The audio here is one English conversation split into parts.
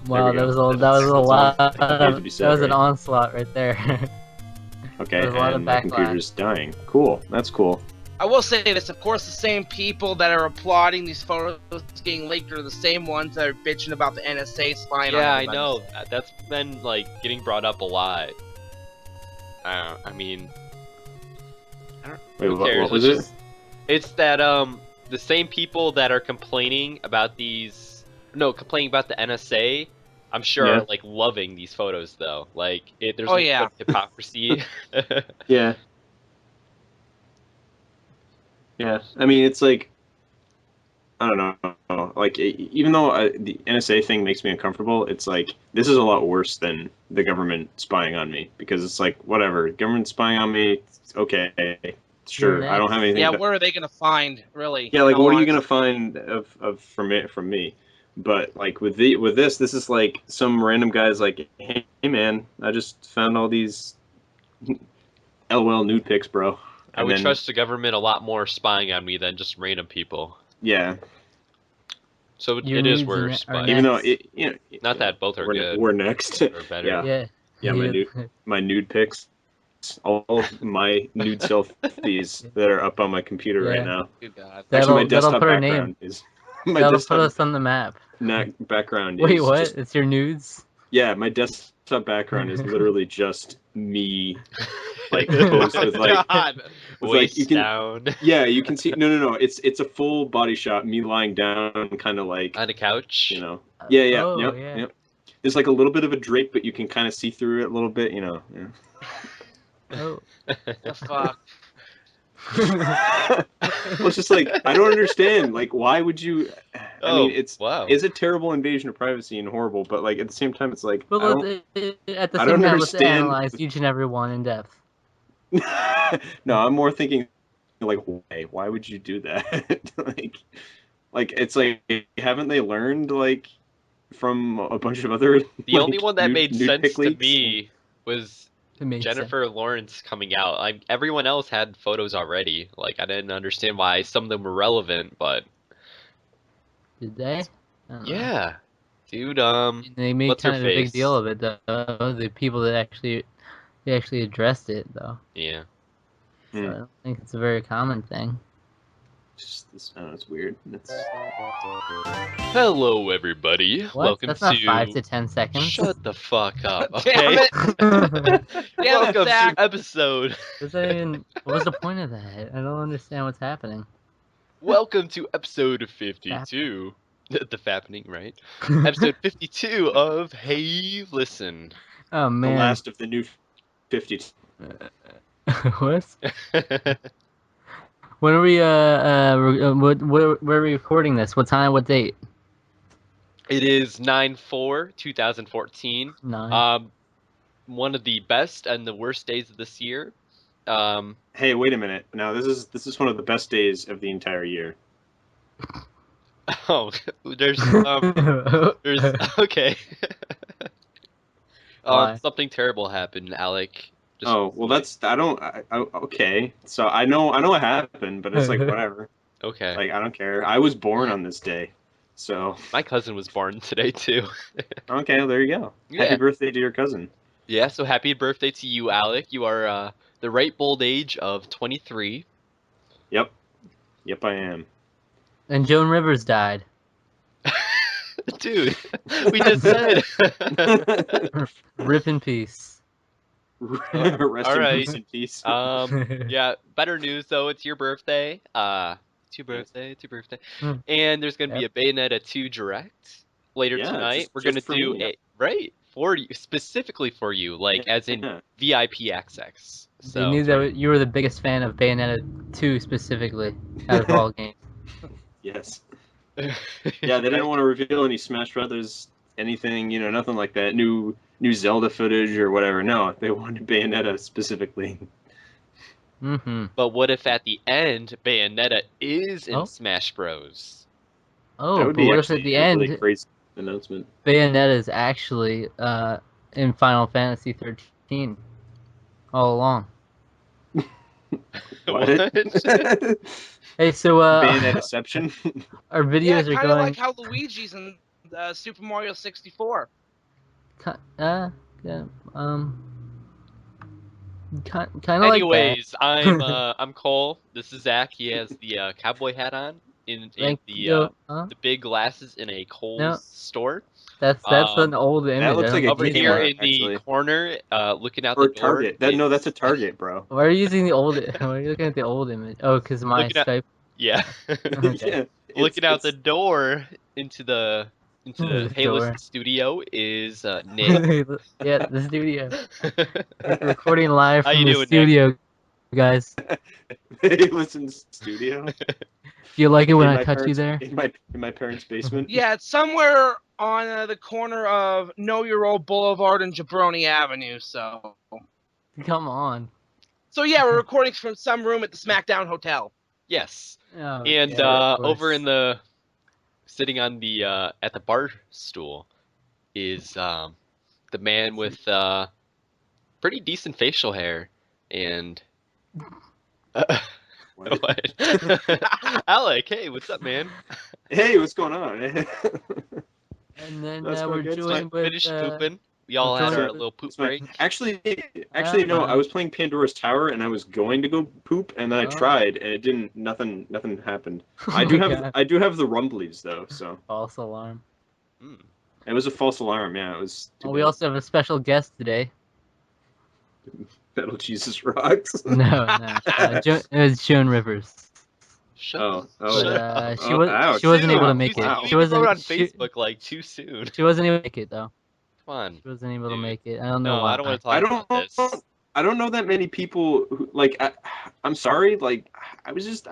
Wow, we go. that was a lot. Needed to be said, That was an right? onslaught right there. Okay, There's a lot of and my backlash. computer's dying. Cool, that's cool. I will say this, of course, the same people that are applauding these photos getting leaked are the same ones that are bitching about the NSA spying on Yeah, I everybody. know. That's been like getting brought up a lot. I mean, Wait, who cares? what was It's it? just- It's that the same people that are complaining about complaining about the NSA, I'm sure Yeah. are like loving these photos though. Like there's Oh, no yeah. hypocrisy. Yeah. Yeah, I mean, it's like, I don't know. Like, even though the NSA thing makes me uncomfortable, it's like, this is a lot worse than the government spying on me. Because it's like, whatever, government spying on me, okay, sure, I don't have anything. Yeah, but, where are they gonna find, really? yeah, like, How what are long you gonna is- find from me? But like with this is like some random guy's like, hey man, I just found all these LOL nude pics, bro. I would trust the government a lot more spying on me than just random people. Yeah, So Your it is nudes worse, are but even though next. it, not that both are good we're next. or better. Yeah. Yeah. Yeah, my nude pics, all of my nude selfies that are up on my computer right Yeah. now. Good God. Actually, my That'll desktop put our background name. is my That'll put desktop us on the map. background Wait, is what? just, It's your nudes? yeah, my desktop background is literally just me, like Oh posed my with like God. with Waist like you can down yeah you can see no it's a full body shot, me lying down, kind of like, on a couch. you know, yeah Oh, yep yeah. yep. There's like a little bit of a drape, but you can kind of see through it a little bit, you know. Yeah. Oh. The fuck? Well, it's just like, I don't understand. Like, why would you? I mean, Wow. it's a terrible invasion of privacy and horrible, but like at the same time, it's like But I don't. at the I same don't time, let's understand. analyze each and every one in depth. No, I'm more thinking like, why would you do that? like it's like, haven't they learned like from a bunch of other The only one that made nude sense pic to leaks? me was It makes sense. Jennifer Lawrence coming out. Everyone else had photos already. Like I didn't understand why some of them were relevant, but Did they? I don't know. yeah, dude. They made what's her kind of a big face? deal of it, though. The people that actually addressed it, though. Yeah. So I don't think it's a very common thing. Just this, it's weird. Hello, everybody. What? Welcome That's not to. 5 to 10 seconds. Shut the fuck up, Damn okay? it! Damn Welcome it, Zach. to episode. What was the point of that? I don't understand what's happening. Welcome to episode 52. The Fappening, right? Episode 52 of Hey Listen. Oh The man. last of the new 50. What? When are we where are we recording this? What time? What date? It is 9/4/2014. 9. One of the best and the worst days of this year. Hey, wait a minute. Now this is one of the best days of the entire year. Oh, there's okay. Why? Something terrible happened, Alec. Just Oh, well, that's, okay. So I know what happened, but it's like, whatever. okay. Like, I don't care. I was born on this day. So, My cousin was born today too. okay, there you go. Yeah. Happy birthday to your cousin. Yeah, so happy birthday to you, Alec. You are the ripe old age of 23. Yep. Yep, I am. And Joan Rivers died. Dude, we just said. Rip in peace. Rest all in right. peace and peace. Yeah, better news though. It's your birthday. It's your birthday. It's your birthday. And there's gonna be a Bayonetta 2 direct later Yeah, tonight. We're just gonna for do me. right for you, specifically for you, like as in Yeah. VIP access. So They knew that you were the biggest fan of Bayonetta 2 specifically out of all games. Yes. Yeah, they didn't want to reveal any Smash Brothers, anything, nothing like that. New Zelda footage or whatever. No, they wanted Bayonetta specifically. Mm-hmm. But what if at the end Bayonetta is in Oh. Smash Bros? Oh, That would but be what if actually at the a really end crazy announcement. Bayonetta is actually in Final Fantasy 13 all along? What? Hey, so Bayonetta-ception? our Yeah, videos are kind of going. like how Luigi's in Super Mario 64. Yeah, kind of like that. Anyways, I'm Cole. This is Zach. He has the cowboy hat on in Thank the you. Huh? the big glasses in a No, Kohl's store. that's an Um, old That image. I looks like don't a get over these here ones. Kmart, in the actually, corner, looking out the or door, Target. No, that's is a Target, bro. Why are you using the old? Why are you looking at the old image? Oh, because my looking at Skype. yeah, Okay. Yeah, looking out the it's door into the The Halos door. studio is Nick. Yeah, the studio. We're recording live How from you the doing, Nick? studio, guys. they listen studio Do you like it when in I my touch you parents there? in my parents' basement. Yeah, it's somewhere on the corner of Know Your Old Boulevard and Jabroni Avenue. So Come on. yeah, we're recording from some room at the SmackDown Hotel. Yes, Oh, and yeah, of over course. in the sitting on the at the bar stool is the man with pretty decent facial hair and What? what? Alec, hey, what's up, man? Hey, what's going on? And then That's going we're good. joined with Finished pooping. We all we're had joined our with little poop It's fine. break. Actually, no. I wow. was playing Pandora's Tower, and I was going to go poop, and then I Oh. tried, and it didn't. Nothing happened. Oh I do my have God. I do have the rumblies though, so False alarm. Mm. it was a false alarm. Yeah, it was too Oh, we bad. also have a special guest today. Metal Jesus rocks. No. It was Joan Rivers. Shut, Oh, But shut up. ouch! she wasn't able to Wow! make it. Wow! You She even wrote wasn't on Facebook like too soon. she wasn't able to make it though. Come on, She wasn't able to dude. make it. I don't know No, I don't why. want to I talk don't about this. I don't know that many people who like. I'm sorry. Like I was just.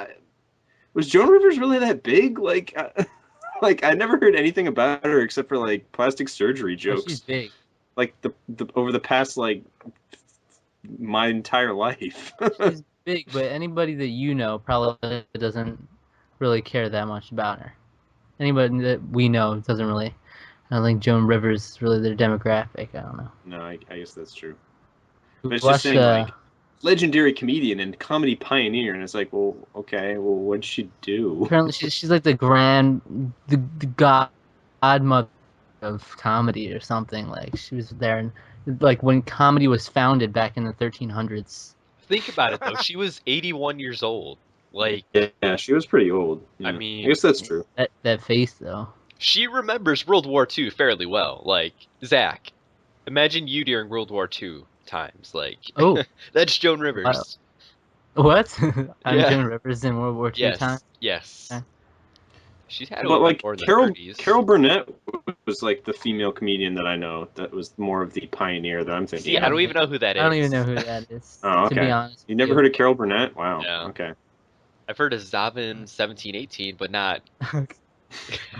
Was Joan Rivers really that big? Like. Like I never heard anything about her except for like plastic surgery Oh, she's jokes. big. Like the over the past like my entire life. She's big, but anybody that you know probably doesn't really care that much about her. Anybody that we know doesn't really. I don't think Joan Rivers is really their demographic. I don't know. No, I guess that's true. We But it's just watched. saying like legendary comedian and comedy pioneer, and it's like, well, okay, well, what'd she do? Apparently, she's like the godmother of comedy or something. Like she was there, and like when comedy was founded back in the 1300s. Think about it though. She was 81 years old. Like, Yeah, she was pretty old. Yeah. I I mean, guess that's true. That face though. she remembers World War II fairly well. Like, Zach, imagine you during World War II times. Like, Oh, that's Joan Rivers. what? I'm Yeah. Joan Rivers in World War II time. Yes. Okay. She's had to But have been like born in the Carol 30s. Carol Burnett was like the female comedian that I know that was more of the pioneer that I'm thinking See, I of. don't even know who that is. I don't even know who that is. Oh, To be okay. honest. You with never heard of Carol Burnett? Wow. No. Okay. I've heard of Zabin 1718, but not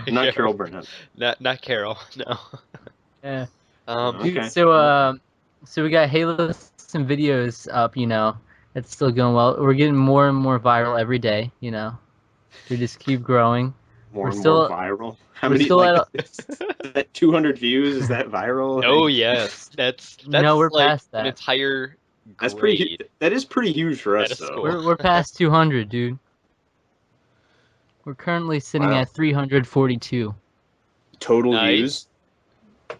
Not Carol Burnett. not Carol. No. Yeah. Oh, Dude, okay. so we got Halo some videos up, It's still going well. We're getting more and more viral every day, We just keep growing. More We're and still more viral. How we're many still like at is that 200 views? Is that viral? Oh Like, yes, that's No, we're like past an that. entire that's pretty. grade That is pretty huge for at us, a though. school. We're past 200, dude. We're currently sitting Wow. at 342. Total Nice. views.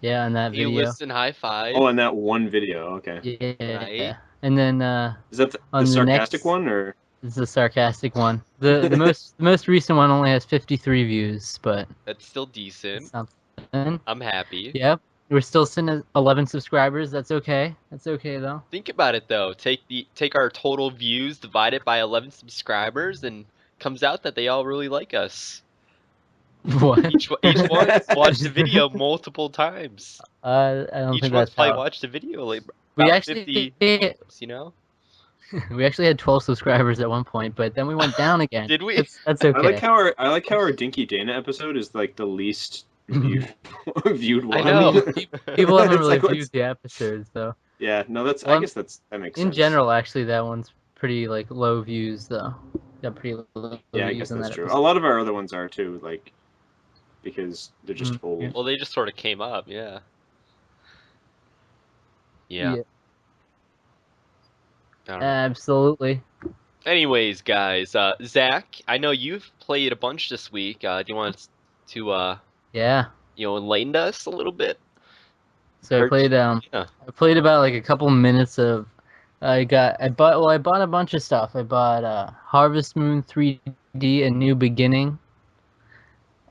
Yeah, on that You video. listen high five. Oh, on that one video. Okay. Yeah. Right. And then Is that the on the sarcastic next one or? is the sarcastic one. The most recent one only has 53 views, but That's still it's decent. something. I'm happy. Yep. We're still sitting at 11 subscribers. That's okay. That's okay though. Think about it though. Take our total views, divide it by 11 subscribers, and comes out that they all really like us. What? Each one watched the video multiple times. I don't Each think one's that's probably how. watched the video like We about actually 50 times, you know? we actually had 12 subscribers at one point, but then we went down again. Did we? That's I okay. like how our Dinky Dana episode is like the least viewed one. I know. People haven't It's really like, what's- viewed the episodes though. Yeah, no, that's. Well, I guess that makes In sense. general, actually, that one's pretty like low views though. Got pretty low Yeah, I views guess in that's that true. A episode. lot of our other ones are too, like because they're just Mm, old. Well, they just sort of came up, yeah. Yeah. I don't know. Absolutely. Anyways, guys, Zach, I know you've played a bunch this week. Do you want to Yeah. enlighten us a little bit? So Yeah. I played about like a couple minutes of. I bought a bunch of stuff. I bought Harvest Moon 3D: A New Beginning.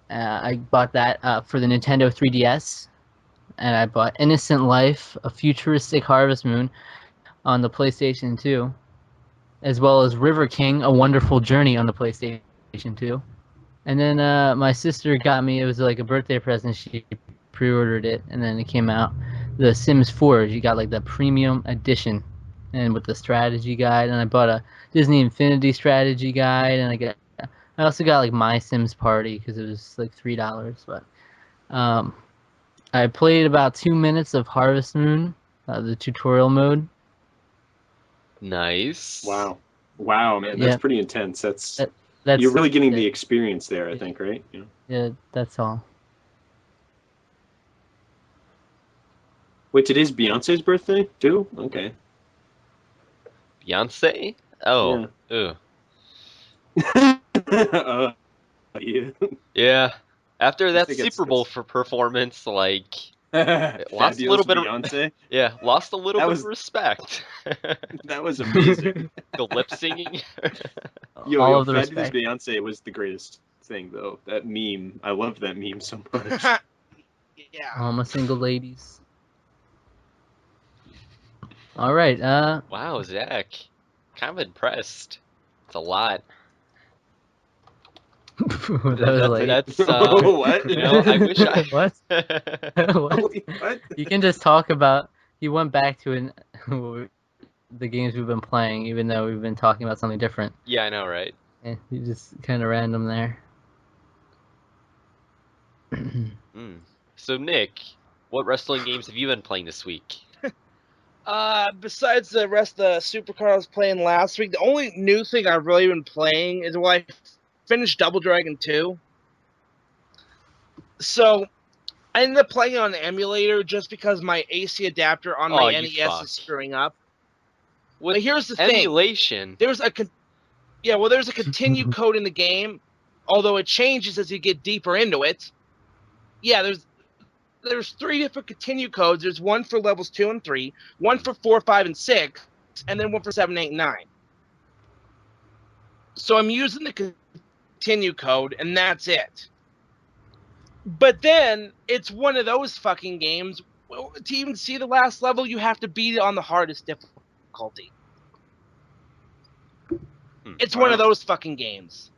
I bought that for the Nintendo 3DS, and I bought Innocent Life: A Futuristic Harvest Moon on the PlayStation 2, as well as River King: A Wonderful Journey on the PlayStation 2. And then my sister got me. It was like a birthday present. She pre-ordered it, and then it came out. The Sims 4. She got like the premium edition, and with the strategy guide. And I bought a Disney Infinity strategy guide, and I also got like My Sims Party because it was like $3. But I played about 2 minutes of Harvest Moon, the tutorial mode. Nice. Wow. Wow, man, that's Yeah. pretty intense. That's That's you're really getting the it. experience there, I think, right? Yeah. Yeah, that's all. Wait, today's Beyonce's birthday too? Okay. Beyonce? Oh. Yeah. Ugh. Yeah. Yeah. After Just that think it's Super Bowl for performance, like it lost a Fabulous little bit of Beyonce. lost a little That bit of was respect. that was amazing. The lip singing. All Yo, of the Fabulous respect. Beyonce was the greatest thing though. That meme, I loved that meme so much. Yeah. All my single ladies. All right. Wow, Zach. Kind of impressed. It's a lot. That was like That's What? you know, I wish I what? What? What? You can just talk about. You went back to the games we've been playing, even though we've been talking about something different. Yeah, I know, right? Yeah, you just kind of random there. Mm. So Nick, what wrestling games have you been playing this week? Besides the rest of the Supercar I was playing last week, the only new thing I've really been playing is I finished Double Dragon 2. So I ended up playing it on the emulator just because my AC adapter on Oh, my you NES fuck. is screwing up. With But here's the thing. emulation. There's a continue code in the game, although it changes as you get deeper into it. Yeah, there's 3 different continue codes. There's one for levels 2 and 3, one for 4, 5, and 6, and then one for 7, 8, and 9. So I'm using the continue code, and that's it. But then it's one of those fucking games. Well, to even see the last level, you have to beat it on the hardest difficulty. It's one of those fucking games.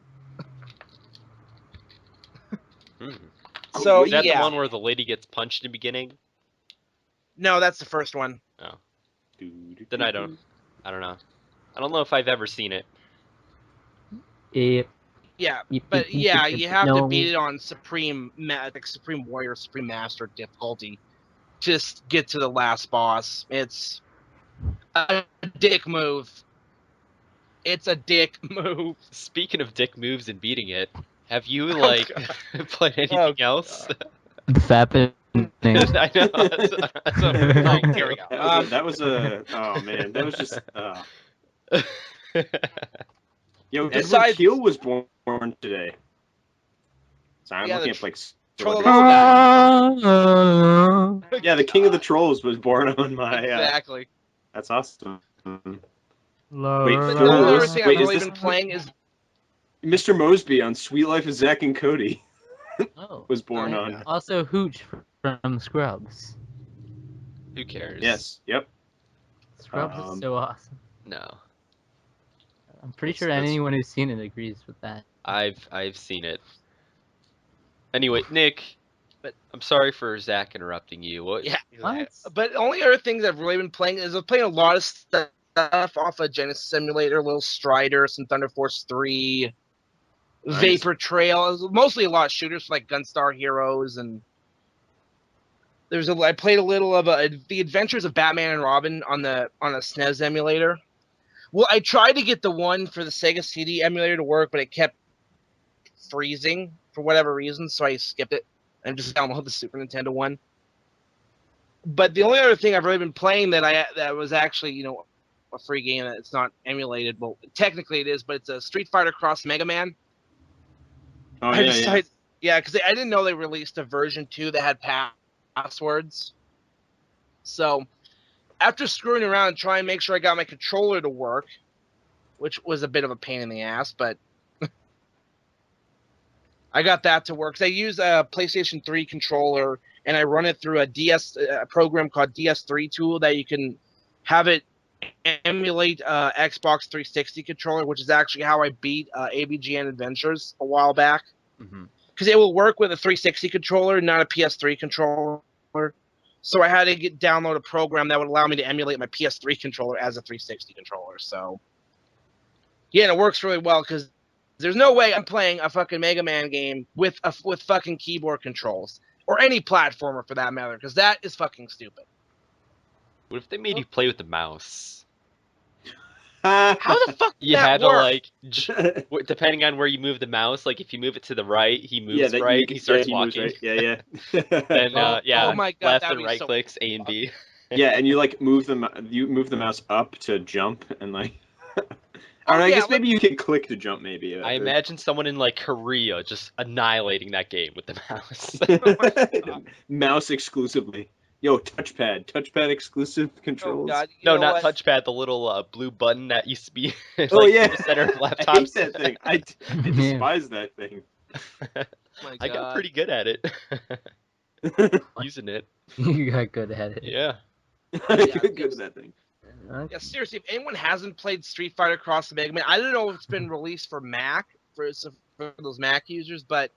Hmm. So Is that the yeah, one where the lady gets punched in the beginning? no, that's the first one. Oh. Then I don't know. I don't know if I've ever seen it. Yeah, but yeah, you have to beat it on Supreme Warrior, Supreme Master difficulty to just get to the last boss. It's a dick move. It's a dick move. Speaking of dick moves and beating it, have you like played anything else? Fappening. I know. That's what I'm saying. Here we go. That was a oh man, that was just yo, Edward Besides- Keel was born today. Sorry, I'm Yeah, looking the at like Troll of celebrities. Yeah, the King of the Trolls was born on my exactly. that's awesome. But Wait, the only other thing I've wait, is really this been playing is Mr. Mosby on Sweet Life of Zack and Cody Oh, was born yeah. on. also Hooch from Scrubs. Who cares? Yes, yep. Scrubs is so awesome. No. I'm pretty That's- sure that's- anyone who's seen it agrees with that. I've seen it. Anyway, Nick, But- I'm sorry for Zach interrupting you. What? yeah. What? But the only other things I've really been playing is I've playing a lot of stuff off of Genesis Simulator, Little Strider, some Thunder Force 3, Nice. Vapor Trail. Mostly a lot of shooters like Gunstar Heroes, and I played a little of the Adventures of Batman and Robin on a SNES emulator. Well, I tried to get the one for the Sega CD emulator to work, but it kept freezing for whatever reason, so I skipped it and just downloaded the Super Nintendo one. But the only other thing I've really been playing that was actually, a free game that it's not emulated. Well, technically it is, but it's a Street Fighter Cross Mega Man. Oh I yeah, decided, yeah, because I didn't know they released a version 2 that had passwords. So after screwing around and trying to make sure I got my controller to work, which was a bit of a pain in the ass, but I got that to work. 'Cause I use a PlayStation 3 controller and I run it through a program called DS3 tool that you can have it emulate Xbox 360 controller, which is actually how I beat ABGN Adventures a while back. Mm-hmm. Because it will work with a 360 controller, not a PS3 controller. So I had to download a program that would allow me to emulate my PS3 controller as a 360 controller. So yeah, and it works really well because there's no way I'm playing a fucking Mega Man game with fucking keyboard controls or any platformer for that matter, because that is fucking stupid. What if they made you play with the mouse? How the fuck did You that had to work? like, depending on where you move the mouse, like if you move it to the right, he moves that right, you- he starts he moves walking. right. Yeah. Then Oh my God, left that'd and be right so clicks A and B. Yeah, and you like move the mouse up to jump and like. I don't know, I yeah, guess maybe you can click to jump. Maybe. I imagine someone in like Korea just annihilating that game with the mouse. Mouse exclusively. Yo, touchpad exclusive Oh controls. God, you No, know not what? touchpad, the little blue button that used to be like Oh yeah, in the center of I hate laptops. that thing. I Yeah. despise that thing. My I got God. pretty good at it. Using it. You got good at it. Yeah. Good at that thing. Yeah, seriously, if anyone hasn't played Street Fighter Cross the Mega Man, I don't know if it's been released for Mac for those Mac users, but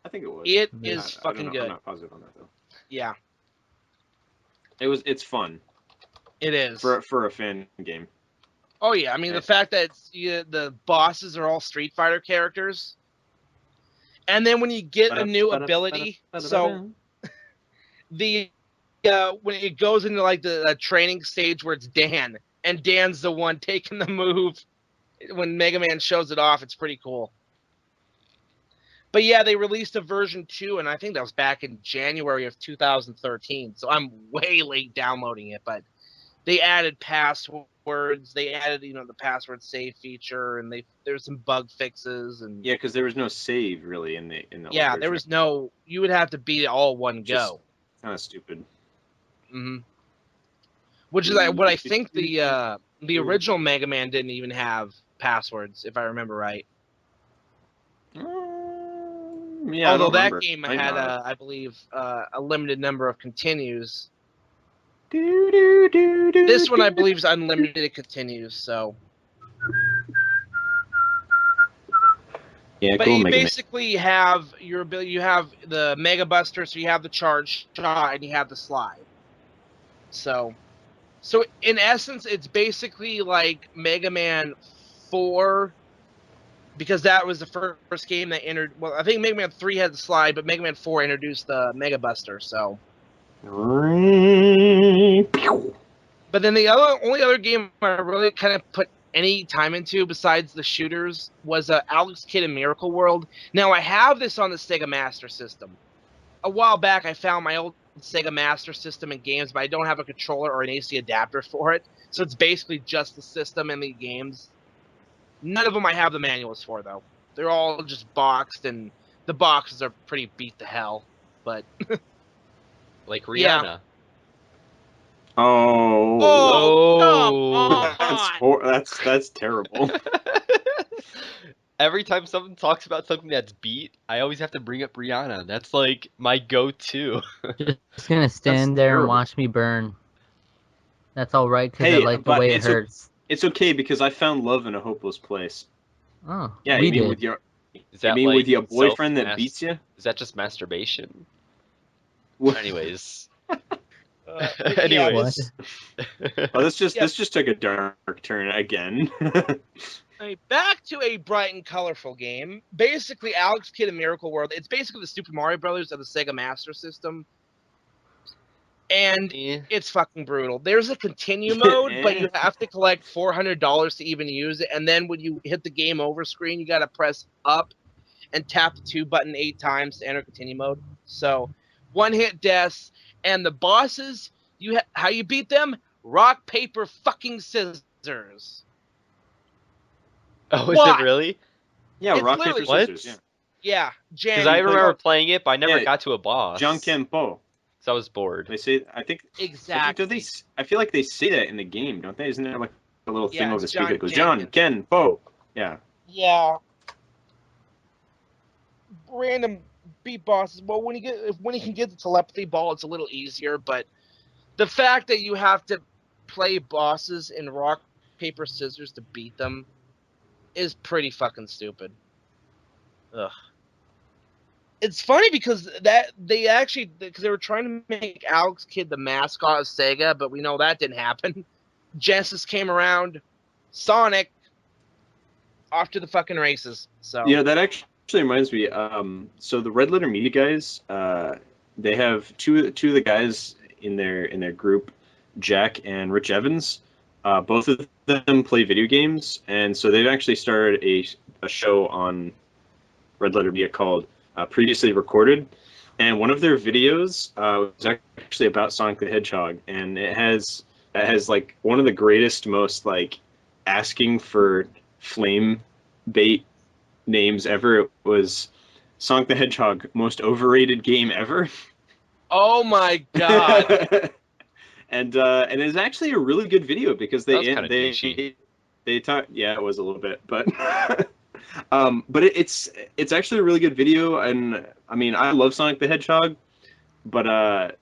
I think it was. it Yeah. is I don't fucking know. good. I'm not positive on that though. Yeah, It's fun it is. for a fan game. Oh yeah, I mean the fact that the bosses are all Street Fighter characters, and then when you get a new ability, so the when it goes into like the training stage where it's Dan, and Dan's the one taking the move when Mega Man shows it off, it's pretty cool. But yeah, they released a version 2, and I think that was back in January of 2013, so I'm way late downloading it, but they added passwords, they added, the password save feature, and there's some bug fixes, and Yeah, because there was no save really in the yeah, there was no, you would have to beat it all one go. Kind of stupid. Mm-hmm. Which is what I think the original Mega Man didn't even have passwords, if I remember right. Yeah, Although that game had, I believe, a limited number of continues. This one, I believe, is unlimited continues. So, yeah, but cool, you Mega Man. basically have your ability. You have the Mega Buster, so you have the charge shot, and you have the slide. So in essence, it's basically like Mega Man 4. Because that was the first game that entered. Well, I think Mega Man 3 had the slide, but Mega Man 4 introduced the Mega Buster. So, but then the only other game I really kind of put any time into besides the shooters was Alex Kidd in Miracle World. Now I have this on the Sega Master System. A while back, I found my old Sega Master System and games, but I don't have a controller or an AC adapter for it. So it's basically just the system and the games. None of them I have the manuals for, though. They're all just boxed, and the boxes are pretty beat to hell. But Like Rihanna. Yeah. Oh, come on! that's terrible. Every time someone talks about something that's beat, I always have to bring up Rihanna. That's like my go-to. Just gonna stand there terrible. and watch me burn. That's all right because I Hey, like the but way it hurts. It's okay because I found love in a hopeless place. Oh, Yeah, we you mean did. with your Is that with like your boyfriend that beats you? Is that just masturbation? What? Anyways. Anyways. Oh, this just took a dark turn again. Back to a bright and colorful game. Basically, Alex Kidd in Miracle World. It's basically the Super Mario Brothers of the Sega Master System. And it's fucking brutal. There's a continue mode, but you have to collect $400 to even use it. And then when you hit the game over screen, you got to press up and tap the 2 button 8 times to enter continue mode. So, one-hit deaths. And the bosses, how you beat them? Rock, paper, fucking scissors. Oh, is it really? Yeah, It's rock, paper, literally- scissors. Yeah. Yeah, Because I remember playing it, but I never got to a boss. Jean Kempo. So I was bored. They say, I think, Exactly. I feel like they say that in the game, don't they? Isn't there like a little thing Yeah, over the it's speaker John that goes, John, Jenkins. Ken, Poe. Yeah. Yeah. Random beat bosses. Well, when he can get the telepathy ball, it's a little easier. But the fact that you have to play bosses in rock paper scissors to beat them is pretty fucking stupid. Ugh. It's funny because they were trying to make Alex Kidd the mascot of Sega, but we know that didn't happen. Genesis came around, Sonic off to the fucking races. So Yeah, that actually reminds me. So the Red Letter Media guys, they have two of the guys in their group, Jack and Rich Evans. Both of them play video games, and so they've actually started a show on Red Letter Media called Previously Recorded, and one of their videos was actually about Sonic the Hedgehog, and it has like one of the greatest, most like asking for flame bait names ever. It was Sonic the Hedgehog most overrated game ever. oh my god. And it's actually a really good video because That was kind of douchey. they talk. Yeah, it was a little bit, but but it's actually a really good video. And I mean, I love Sonic the Hedgehog, but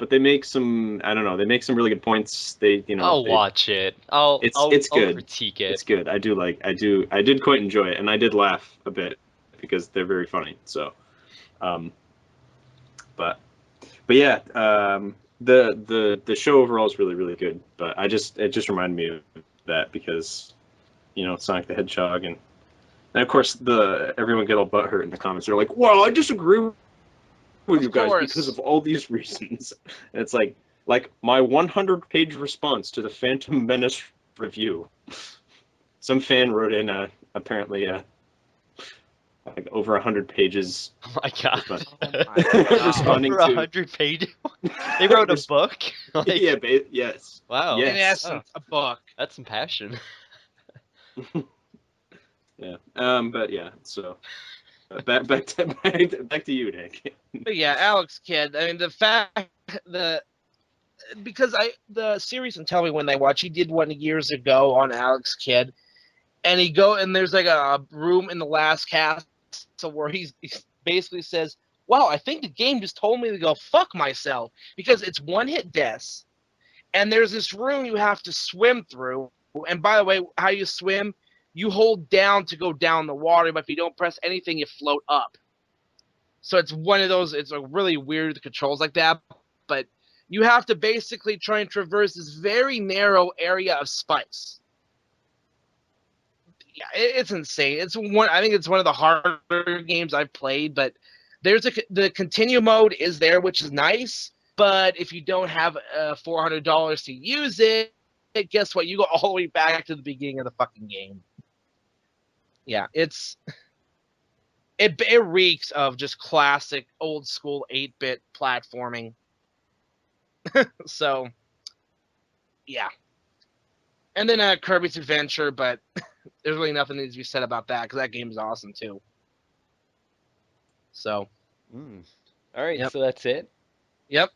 they make some, I don't know, they make some really good points. I'll watch it. I'll it's I'll good. critique it. It's good. I did quite enjoy it, and I did laugh a bit because they're very funny. So, but yeah, the show overall is really really good. But it just reminded me of that because Sonic the Hedgehog, and of course everyone get all butthurt in the comments. They're like, "Well, I disagree with you guys because of all these reasons." And it's like my 100-page response to the Phantom Menace review. Some fan wrote in apparently like over 100 pages. Oh my god. Responding Over to 100 pages. They wrote a book. Like, yeah, yes. wow. Yes. In essence, a book. That's some passion. Yeah. But yeah. So back to you, Nick. But yeah, Alex Kidd. I mean, the fact because the series and tell me when they watch. He did one years ago on Alex Kidd, and there's like a room in the last castle where he basically says, "Wow, I think the game just told me to go fuck myself," because it's one hit deaths, and there's this room you have to swim through. And by the way, how you swim, you hold down to go down the water, but if you don't press anything, you float up. So it's one of those. It's a really weird controls like that, but you have to basically try and traverse this very narrow area of spice. Yeah, it's insane. I think it's one of the harder games I've played, but the continue mode is there, which is nice. But if you don't have $400 to use it, guess what? You go all the way back to the beginning of the fucking game. Yeah, it reeks of just classic old school 8-bit platforming. So, yeah. And then Kirby's Adventure, but there's really nothing that needs to be said about that because that game is awesome too. So. All right, Yep. So that's it. Yep.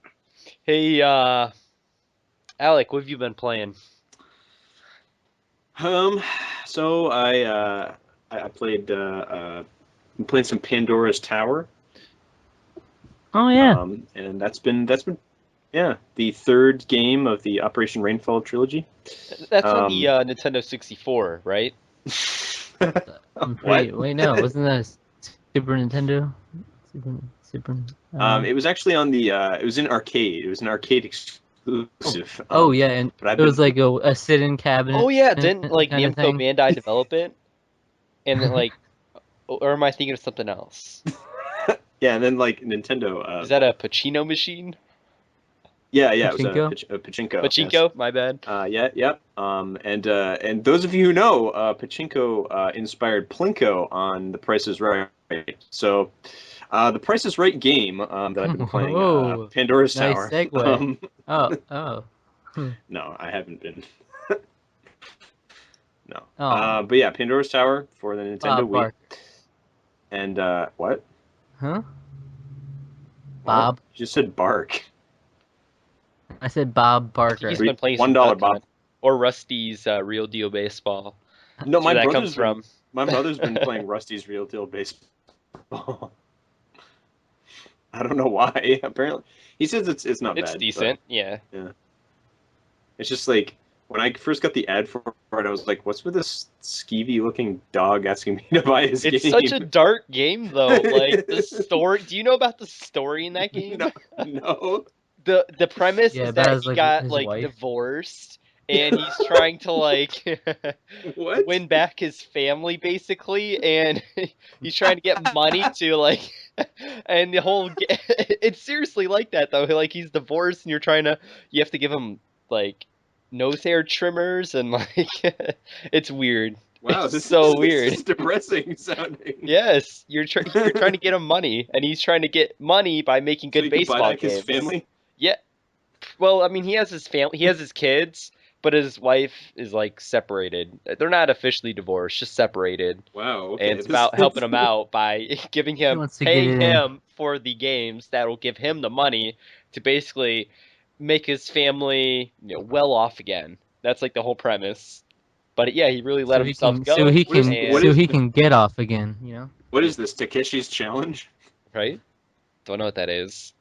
Hey, Alec, what have you been playing? So I played I'm playing some Pandora's Tower. Oh yeah. And that's been yeah, the third game of the Operation Rainfall trilogy. That's on the Nintendo 64, right? What? Wait, no, wasn't that a Super Nintendo? Super. It was actually on the it was in arcade. It was an arcade exclusive. Oh yeah, and but it was like a sit-in cabinet. Oh yeah, didn't like kind of Namco thing? Bandai develop it? And then like, or am I thinking of something else? yeah, and then like Nintendo. Is that a Pacino machine? Yeah, it was Pachinko? a pachinko. Pachinko, Yes. my bad. Yeah. And those of you who know, pachinko inspired Plinko on The Price is Right. So, The Price is Right game that I've been playing, Whoa, Pandora's nice Tower. segue. Oh. No, I haven't been. No. Oh. But yeah, Pandora's Tower for the Nintendo Wii. Bark. And what? Huh? Bob. You just said Bark. I said Bob Barker. He's been playing $1 some Duck Bob. Hunt. Or Rusty's Real Deal Baseball. No, That's where that comes from. My brother's been playing Rusty's Real Deal Baseball. I don't know why. Apparently, he says it's not It's bad. decent, yeah. Yeah. It's just like when I first got the ad for it, I was like, "What's with this skeevy-looking dog asking me to buy his It's game?" such a dark game, though. Like, the story... Do you know about the story in that game? No. The premise Yeah, is about that his, he like, got, his like, wife. divorced, and he's trying to, like, What? win back his family, basically, and he's trying to get money to, like... And the whole... It's seriously like that, though. Like, he's divorced, and you have to give him, like, nose hair trimmers, and, like... It's weird. Wow, It's this so is, weird. This is depressing sounding. Yes, you're trying to get him money, and he's trying to get money by making So good he could buy baseball back games. his family? Yeah. Well, I mean, he has his family, he has his kids, but his wife is like separated. They're not officially divorced, just separated. Wow. Okay. And it's about helping him out by paying get in. him for the games that will give him the money to basically make his family, well off again. That's like the whole premise. But yeah, he really let So he himself can, go. so he can, and, so he can get off again. You know. What is this? Takeshi's Challenge? right? Don't know what that is.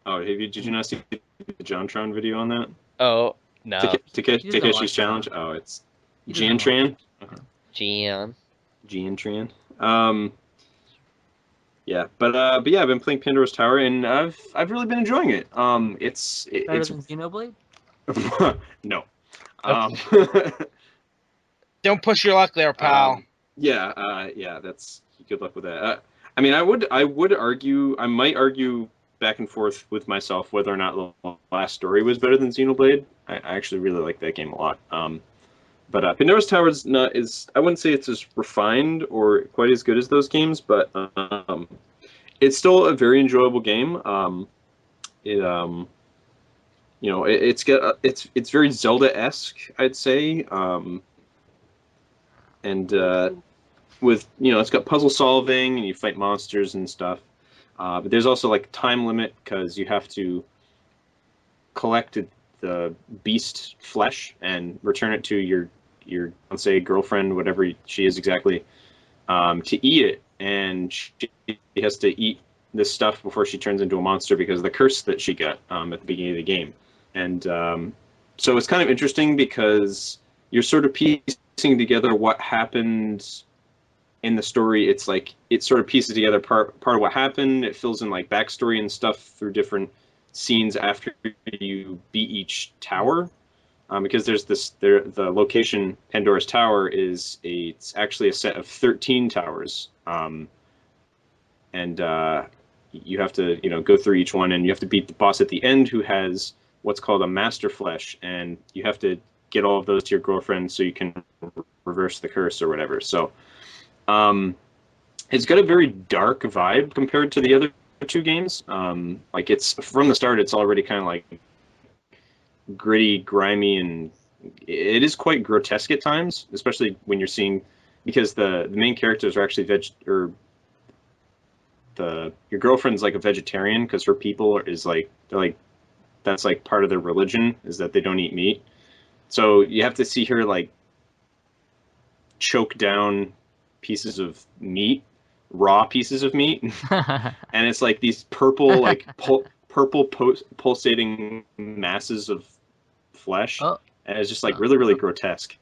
Oh, did you not see the JonTron video on that? Oh, no. He doesn't Takeshi's watch Challenge? that. Oh, it's He doesn't Giantran? Gian. Giantran. Yeah, but yeah, I've been playing Pandora's Tower, and I've really been enjoying it. It's Better than Xenoblade? no. Don't push your luck there, pal. Yeah, that's good luck with that. I mean, I might argue back and forth with myself whether or not the last story was better than Xenoblade. I actually really like that game a lot. But Pandora's Tower I wouldn't say it's as refined or quite as good as those games, but it's still a very enjoyable game. It's very Zelda-esque, I'd say. And with it's got puzzle solving and you fight monsters and stuff. But there's also like time limit because you have to collect the beast flesh and return it to your let's say girlfriend, whatever she is exactly, to eat it, and she has to eat this stuff before she turns into a monster because of the curse that she got at the beginning of the game. And so it's kind of interesting because you're sort of piecing together what happened in the story. It's like it sort of pieces together part of what happened. It fills in like backstory and stuff through different scenes after you beat each tower. Because there's the location Pandora's Tower it's actually a set of 13 towers, and you have to go through each one, and you have to beat the boss at the end who has what's called a Master Flesh, and you have to get all of those to your girlfriend so you can reverse the curse or whatever. So it's got a very dark vibe compared to the other two games. Like it's from the start, it's already kind of like gritty, grimy, and it is quite grotesque at times, especially when you're seeing, because the main characters are actually your girlfriend's like a vegetarian because her people that's like part of their religion is that they don't eat meat. So you have to see her like choke down pieces of meat, raw pieces of meat, and it's like these purple like pulsating masses of flesh, and it's just like really grotesque.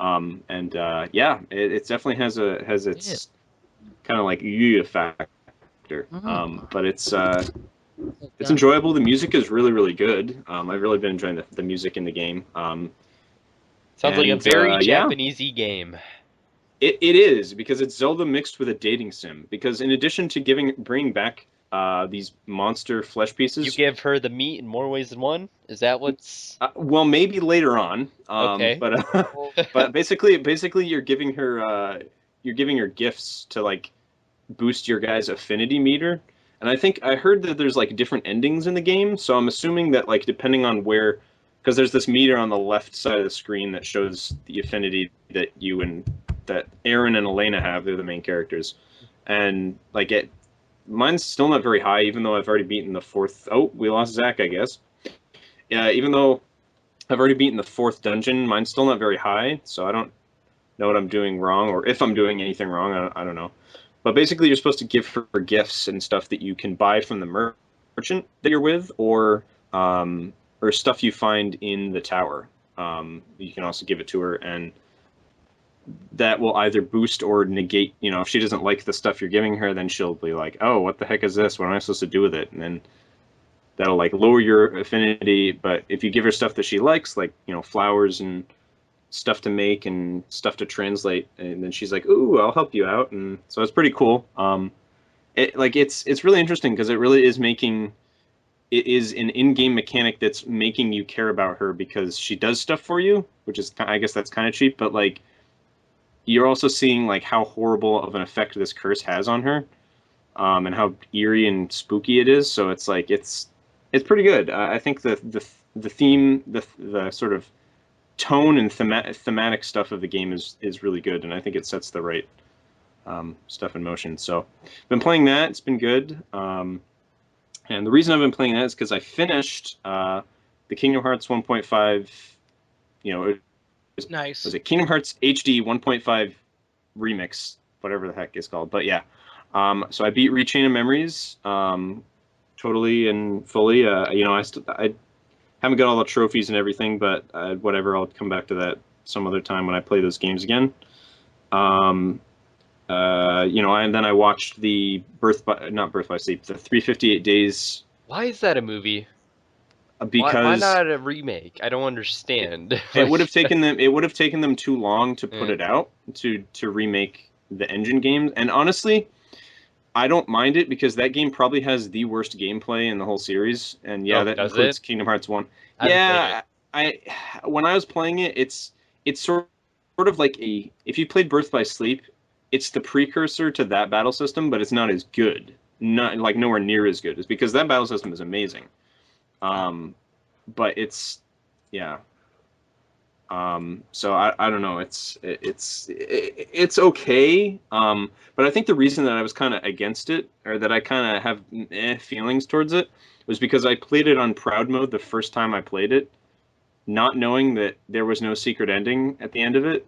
Yeah, it definitely has its kind of like factor. But it's enjoyable. The music is really good. I've really been enjoying the music in the game. Sounds like a very Japanese-y game. It is, because it's Zelda mixed with a dating sim. Because in addition to bringing back these monster flesh pieces, you give her the meat in more ways than one. Is that what's? Well, maybe later on. Okay. But basically, you're giving her gifts to like boost your guy's affinity meter. And I heard that there's like different endings in the game. So I'm assuming that like depending on where, because there's this meter on the left side of the screen that shows the affinity that Aaron and Elena have. They're the main characters, and like mine's still not very high, even though I've already beaten the fourth. Oh, we lost Zach, I guess. Yeah, even though I've already beaten the fourth dungeon, mine's still not very high, so I don't know what I'm doing wrong, or if I'm doing anything wrong. I don't know. But basically, you're supposed to give her gifts and stuff that you can buy from the merchant that you're with, or stuff you find in the tower. You can also give it to her, and that will either boost or negate. You know, if she doesn't like the stuff you're giving her, then she'll be like, "Oh, what the heck is this? What am I supposed to do with it?" And then that'll like lower your affinity. But if you give her stuff that she likes, like flowers and stuff to make and stuff to translate, and then she's like, "Ooh, I'll help you out," and so it's pretty cool. It's really interesting because it is an in-game mechanic that's making you care about her because she does stuff for you, which is, I guess that's kind of cheap, but like you're also seeing like how horrible of an effect this curse has on her, and how eerie and spooky it is. So it's like it's pretty good. I think the theme, the sort of tone and thematic stuff of the game is really good, and I think it sets the right stuff in motion. So been playing that. It's been good. And the reason I've been playing that is because I finished the Kingdom Hearts 1.5. Nice. Was it Kingdom Hearts HD 1.5 remix, whatever the heck it's called? But yeah, so I beat Rechain of Memories totally and fully. I haven't got all the trophies and everything, but whatever. I'll come back to that some other time when I play those games again. And then I watched the not Birth by Sleep, the 358 Days. Why is that a movie? Because why not a remake? I don't understand. It would have taken them too long to put it out to remake the engine games. And honestly, I don't mind it because that game probably has the worst gameplay in the whole series. And yeah, that includes Kingdom Hearts 1. Yeah, when I was playing it, it's sort of like if you played Birth by Sleep, it's the precursor to that battle system, but it's not as good. Not like nowhere near as good. It's because that battle system is amazing. But it's yeah. So I don't know. It's okay. But I think the reason that I was kind of against it, or that I kind of have feelings towards it, was because I played it on proud mode the first time I played it, not knowing that there was no secret ending at the end of it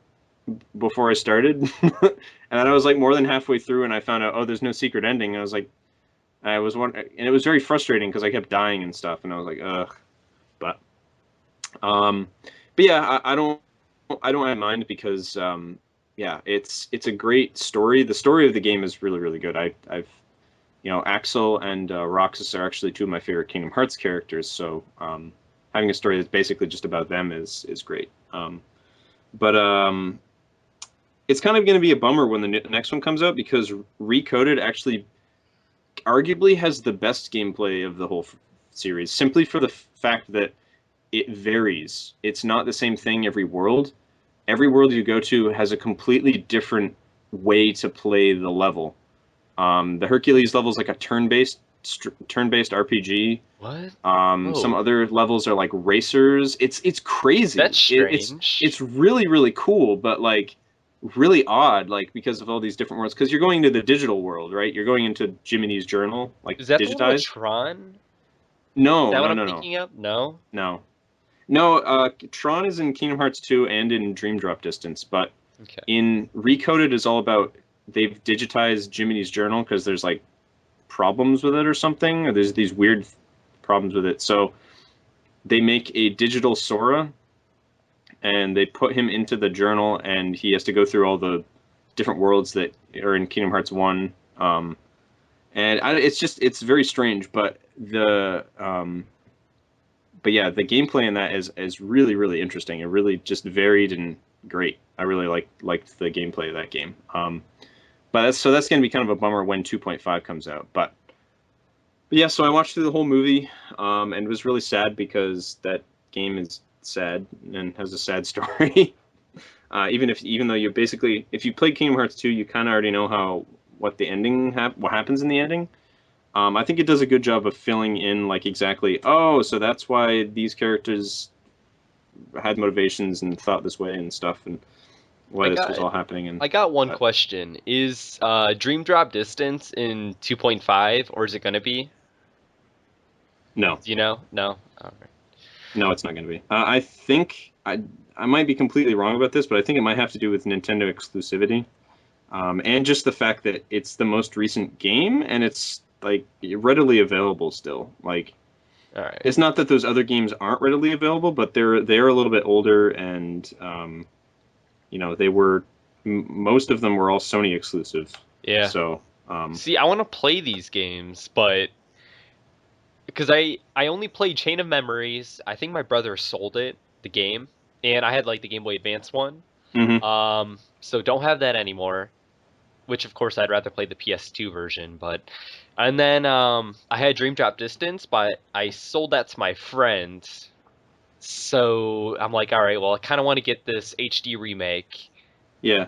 before I started. And then I was like more than halfway through, and I found out, oh, there's no secret ending. And I was like, and it was very frustrating because I kept dying and stuff, and I was like, ugh. But yeah, I don't mind because it's a great story. The story of the game is really, really good. I've Axel and Roxas are actually two of my favorite Kingdom Hearts characters. So having a story that's basically just about them is great. But it's kind of going to be a bummer when the next one comes out because Recoded actually arguably has the best gameplay of the whole series, simply for the fact that it varies. It's not the same thing every world. Every world you go to has a completely different way to play the level. The Hercules level is like a turn-based RPG. What? Some other levels are like racers. It's crazy. That's strange. It's really, really cool, but like really odd, like because of all these different worlds. Because you're going to the digital world, right? You're going into Jiminy's journal, like is that digitized. the one with Tron? No, is that no, what I'm no, thinking of? No. No, Tron is in Kingdom Hearts 2 and in Dream Drop Distance, but in Recoded is all about they've digitized Jiminy's journal because there's like problems with it or something, or there's these weird problems with it. So they make a digital Sora and they put him into the journal, and he has to go through all the different worlds that are in Kingdom Hearts 1. It's very strange, but but yeah, the gameplay in that is really, really interesting. It really just varied and great. I really liked the gameplay of that game. But that's going to be kind of a bummer when 2.5 comes out. But yeah, so I watched through the whole movie, and was really sad because that game is sad and has a sad story. Even though if you played Kingdom Hearts 2, you kind of already know what happens in the ending. I think it does a good job of filling in like exactly, so that's why these characters had motivations and thought this way and stuff. And why I this got- was all happening. And I got one question. Is Dream Drop Distance in 2.5, or is it going to be? no, Do you know? No? Alright. no, it's not going to be. I think I might be completely wrong about this, but I think it might have to do with Nintendo exclusivity, and just the fact that it's the most recent game and it's like readily available still. Like, Alright. it's not that those other games aren't readily available, but they're a little bit older, and they were most of them were all Sony exclusive. Yeah. So See, I want to play these games, but because I only played Chain of Memories. I think my brother sold it, the game, and I had like the Game Boy Advance one. mhm. So don't have that anymore. Which of course I'd rather play the PS2 version, and then I had Dream Drop Distance, but I sold that to my friend. So I'm like, all right, well, I kind of want to get this HD remake, Yeah.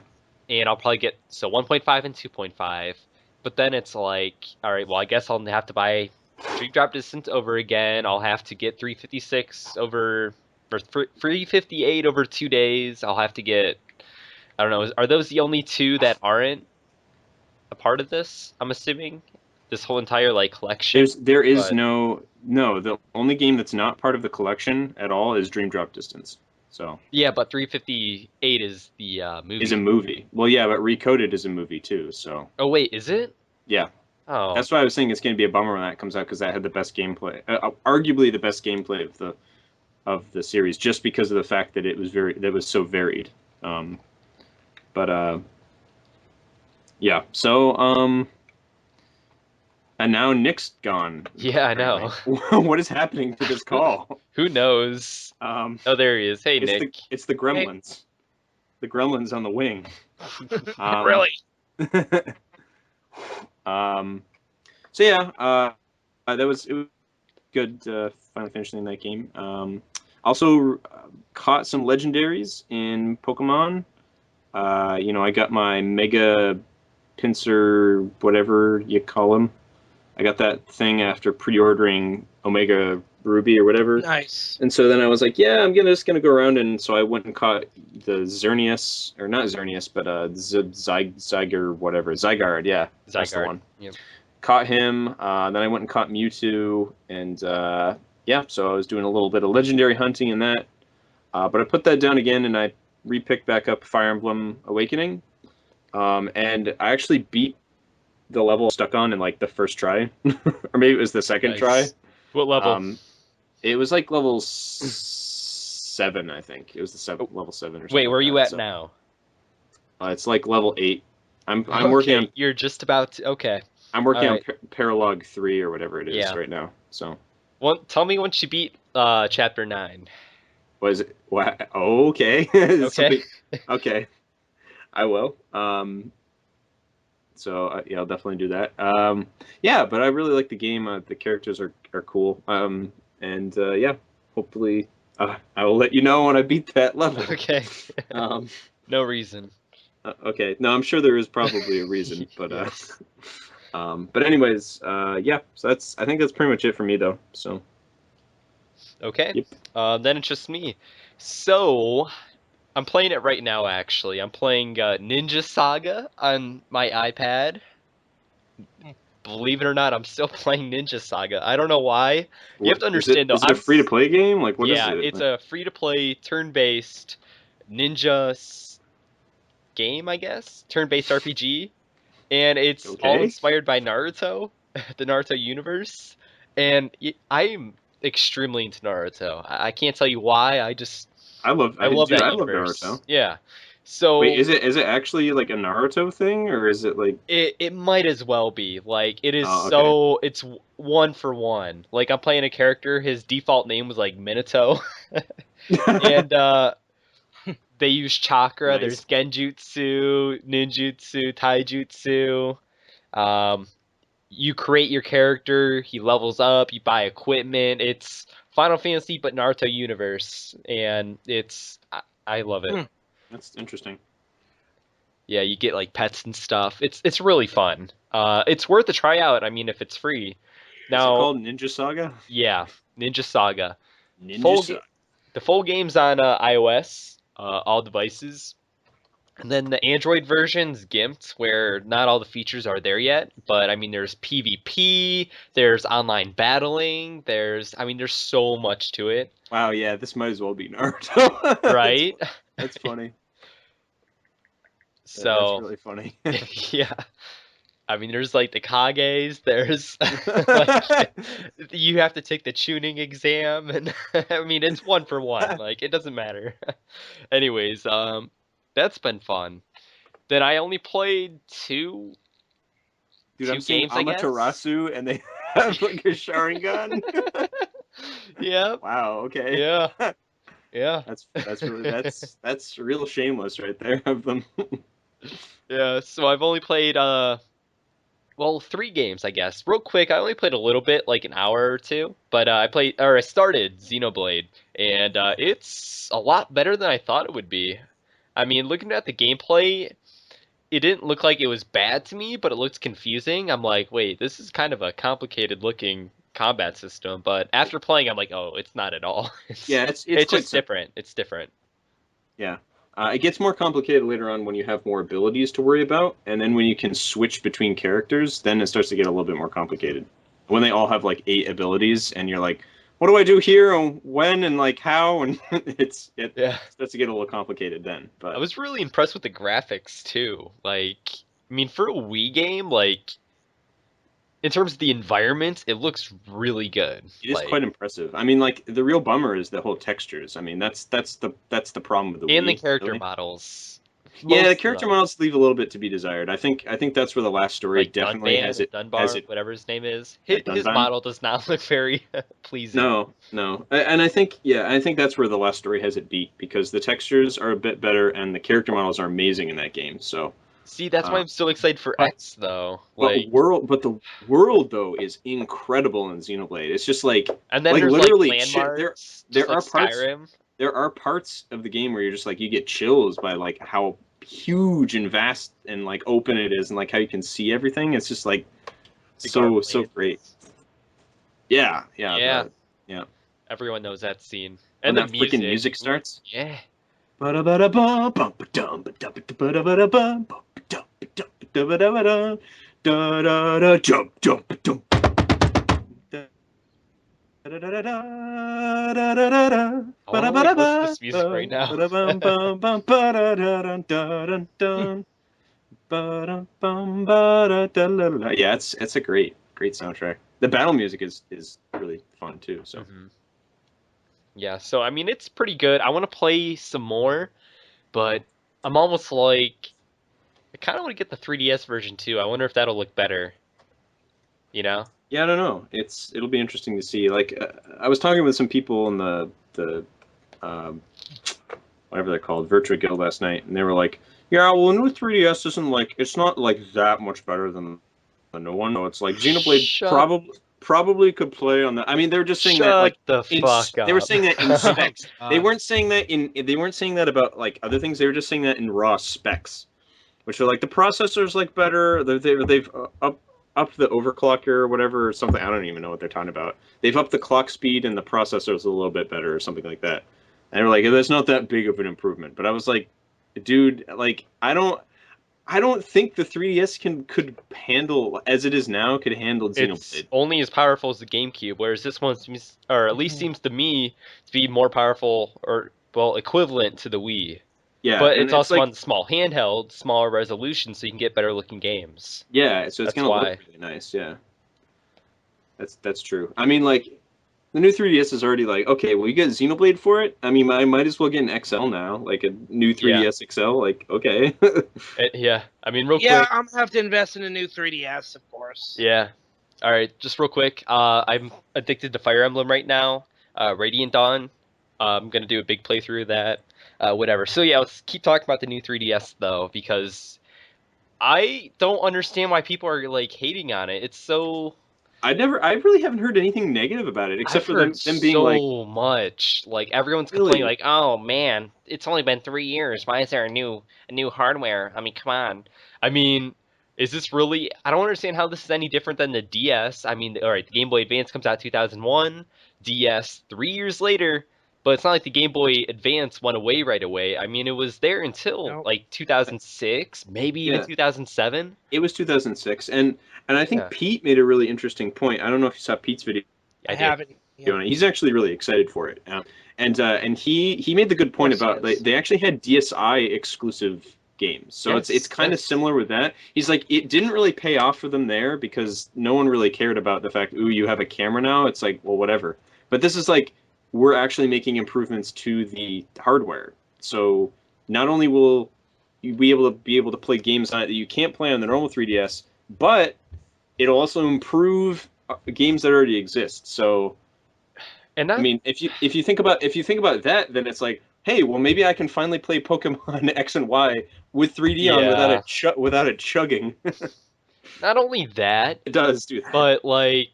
and I'll probably get 1.5 and 2.5. But then it's like, all right, well, I guess I'll have to buy Dream Drop Distance over again. I'll have to get 356 over or 358 over 2 days. I'll have to get, I don't know, are those the only two that aren't a part of this? I'm assuming this whole entire like collection. There is but- no. The only game that's not part of the collection at all is Dream Drop Distance. So Yeah, but 358 is the movie. is a movie. Well, yeah, but Recoded is a movie too. So Oh wait, is it? yeah, Oh, that's why I was saying it's going to be a bummer when that comes out, because that had the best gameplay, arguably the best gameplay of the series, just because of the fact that it was so varied. But yeah. So and now Nick's gone. yeah, I know. Apparently. What is happening to this call? Who knows? Um, Oh, there he is. Hey, Nick. it's the Gremlins. The Gremlins on the wing. Really? So yeah, it was good. Finally finishing that game. Also caught some legendaries in Pokemon. I got my Mega Pincer, whatever you call them. I got that thing after pre-ordering Omega Ruby or whatever. Nice. And so then I was like, yeah, I'm just gonna go around, and so I went and caught the Xerneas, or not Xerneas, but Zygar, whatever, Zygarde, yeah, that's the Zygarde. one. Yep. Caught him. Then I went and caught Mewtwo, and yeah, so I was doing a little bit of legendary hunting in that. But I put that down again, and I repicked back up Fire Emblem Awakening, and I actually beat the level stuck on in like the first try, or maybe it was the second Nice. try. What level? It was like level 7, I think. It was level 7 or something. Wait, where are like you that, at so. now? It's like level 8. I'm Okay, working on You're just about to. Okay. on Alright. Paralog 3 or whatever it is Yeah. right now. So Tell me once you beat chapter 9. was it? What? Oh, okay. Okay. Okay. I will. So yeah, I'll definitely do that. Yeah, but I really like the game. The characters are cool. And yeah, hopefully I will let you know when I beat that level. Okay. Um, No reason. okay. No, I'm sure there is probably a reason, but Yes. but anyways, yeah. So I think that's pretty much it for me though. So Okay. Yep. Then it's just me. So I'm playing it right now. Actually, I'm playing Ninja Saga on my iPad. Believe it or not, I'm still playing Ninja Saga. I don't know why. You have to understand, is though. it a free to play game? Like what is Yeah, it? it's a free-to-play, turn-based game, I guess. Turn-based RPG, and it's all Okay. inspired by Naruto, the Naruto universe. And I'm extremely into Naruto. I can't tell you why. I love that universe. Naruto. Yeah. So Wait, is it actually like a Naruto thing, or is it like? it might as well be. Like it is Oh, okay. so it's one for one. Like I'm playing a character, his default name was like Minato. And they use chakra. Nice. There's genjutsu, ninjutsu, taijutsu. You create your character, he levels up, you buy equipment. It's Final Fantasy but Naruto universe, and I love it. That's interesting. Yeah, you get like pets and stuff. It's really fun. It's worth a try out. I mean, if it's free. Is it Now, called Ninja Saga? yeah, Ninja Saga. Ninja Saga. The full game's on iOS, all devices. And then the Android version's gimped, where not all the features are there yet. But I mean, there's PvP, there's online battling, there's so much to it, Wow, yeah, this might as well be Naruto. right? That's funny. That's So, really funny. yeah. I mean, there's like the Kages, there's like you have to take the tuning exam, and I mean, it's one for one. Like, it doesn't matter. Anyways, that's been fun. Then I only played Dude, two I'm seeing games, I guess. Amaterasu and they have like a Sharingan. Yeah, Wow, okay. yeah, yeah. That's real shameless right there of them. Yeah, so I've only played well, 3 games, I guess. Real quick, I only played a little bit, like an hour or two, but I started Xenoblade, and it's a lot better than I thought it would be. I mean, looking at the gameplay, it didn't look like it was bad to me, but it looked confusing. I'm like, wait, this is kind of a complicated looking combat system, but after playing, I'm like, oh, it's not at all. Yeah, it's It's quite just simple. different. It's different. Yeah. It gets more complicated later on when you have more abilities to worry about, and then when you can switch between characters, then it starts to get a little bit more complicated. When they all have like 8 abilities, and you're like, what do I do here, and when, and like how, and it Yeah. starts to get a little complicated then. I But was really impressed with the graphics too. Like, I mean, for a Wii game, like in terms of the environment, it looks really good. it is Like, quite impressive. I mean, like the real bummer is the whole textures. I mean, that's the problem with the and the Wii, character really. models, Yeah, the most of character them, models leave a little bit to be desired. I think that's where the last story like definitely Dunban has or it has Dunbar, it. whatever his name is. Yeah, His Dunban. model does not look very pleasing. No, no, and I think that's where the last story has it beat because the textures are a bit better and the character models are amazing in that game. So, See, that's why uh, I'm so excited for but X though. but Like, the world though is incredible in Xenoblade. It's just and then like there's like literally landmarks, just there like are parts Skyrim. of the game where you're just like you get chills by like how huge and vast and like open it is and like how you can see everything. It's just like The Garden so great. Blazes. Yeah, yeah, Yeah, yeah. everyone knows that scene. When And the that freaking music. music starts. Yeah. Jump, jump, jump. I want to like listen to this music right now. Yeah, it's a great soundtrack. The battle music is really fun too. So Hmm. Yeah, so I mean it's pretty good. I want to play some more, but I'm almost like I kind of want to get the 3DS version too. I wonder if that'll look better, you know? yeah, I don't know. It'll be interesting to see. Like I was talking with some people in the um, whatever they're called, Virtua Guild last night, and they were like, "Yeah, well, new 3DS isn't like it's not like that much better than the new one. No, it's like Xenoblade Shut probably could play on that. I mean, they were just saying that shut like the fuck they were up. saying that in specs. They Uh, weren't saying that they weren't saying that about like other things. They were just saying that in raw specs, which are like the processor's like better. They've upped the overclocker or whatever or something. I don't even know what they're talking about. They've upped the clock speed and the processor's a little bit better or something like that. And they were like, that's not that big of an improvement. But I was like, dude, like I don't think the 3DS could handle as it is now could handle It's Xenoblade. only as powerful as the GameCube, whereas this one seems, or at least seems to me, to be more powerful or well equivalent to the Wii. Yeah, But and it's it's also like on small handheld, smaller resolution, so you can get better looking games. yeah, so it's That's gonna look why. really nice. Yeah, that's true. I mean, like the new 3DS is already like okay, well you get Xenoblade for it. I mean, I might as well get an XL now, like a new Yeah. 3DS XL. Like okay, Yeah. I mean, real Yeah, quick. I'm gonna have to invest in a new 3DS, of course. Yeah. All right. Just real quick. I'm addicted to Fire Emblem right now. Radiant Dawn. I'm gonna do a big playthrough of that. Whatever. So yeah, let's keep talking about the new 3DS though, because I don't understand why people are like hating on it. It's so I really haven't heard anything negative about it except I've for heard them being like so much. Like everyone's complaining, really. like, "Oh man, it's only been 3 years. Why is there a new hardware? I mean, come on. I mean, is this really? I don't understand how this is any different than the DS. I mean, all right, the Game Boy Advance comes out 2001, DS 3 years later, But it's not like the Game Boy Advance went away right away. I mean, it was there until Nope. like 2006, maybe even Yeah. 2007. It was 2006, and I think Yeah. Pete made a really interesting point. I don't know if you saw Pete's video I I did. haven't. Yep. on it. He's actually really excited for it, and he made the good point Of course about he is. they actually had DSi exclusive games, so it's Yes, kind of yes. similar with that. He's like, it didn't really pay off for them there because no one really cared about the fact, ooh, you have a camera now. It's like, well, whatever. But this is like, we're actually making improvements to the hardware, so not only will you be able to play games on it that you can't play on the normal 3DS, but it'll also improve games that already exist. So And I not mean, if you think about that, then it's like, hey, well, maybe I can finally play Pokemon X and Y with 3D on yeah. without it chugging. Not only that, It does do that. but like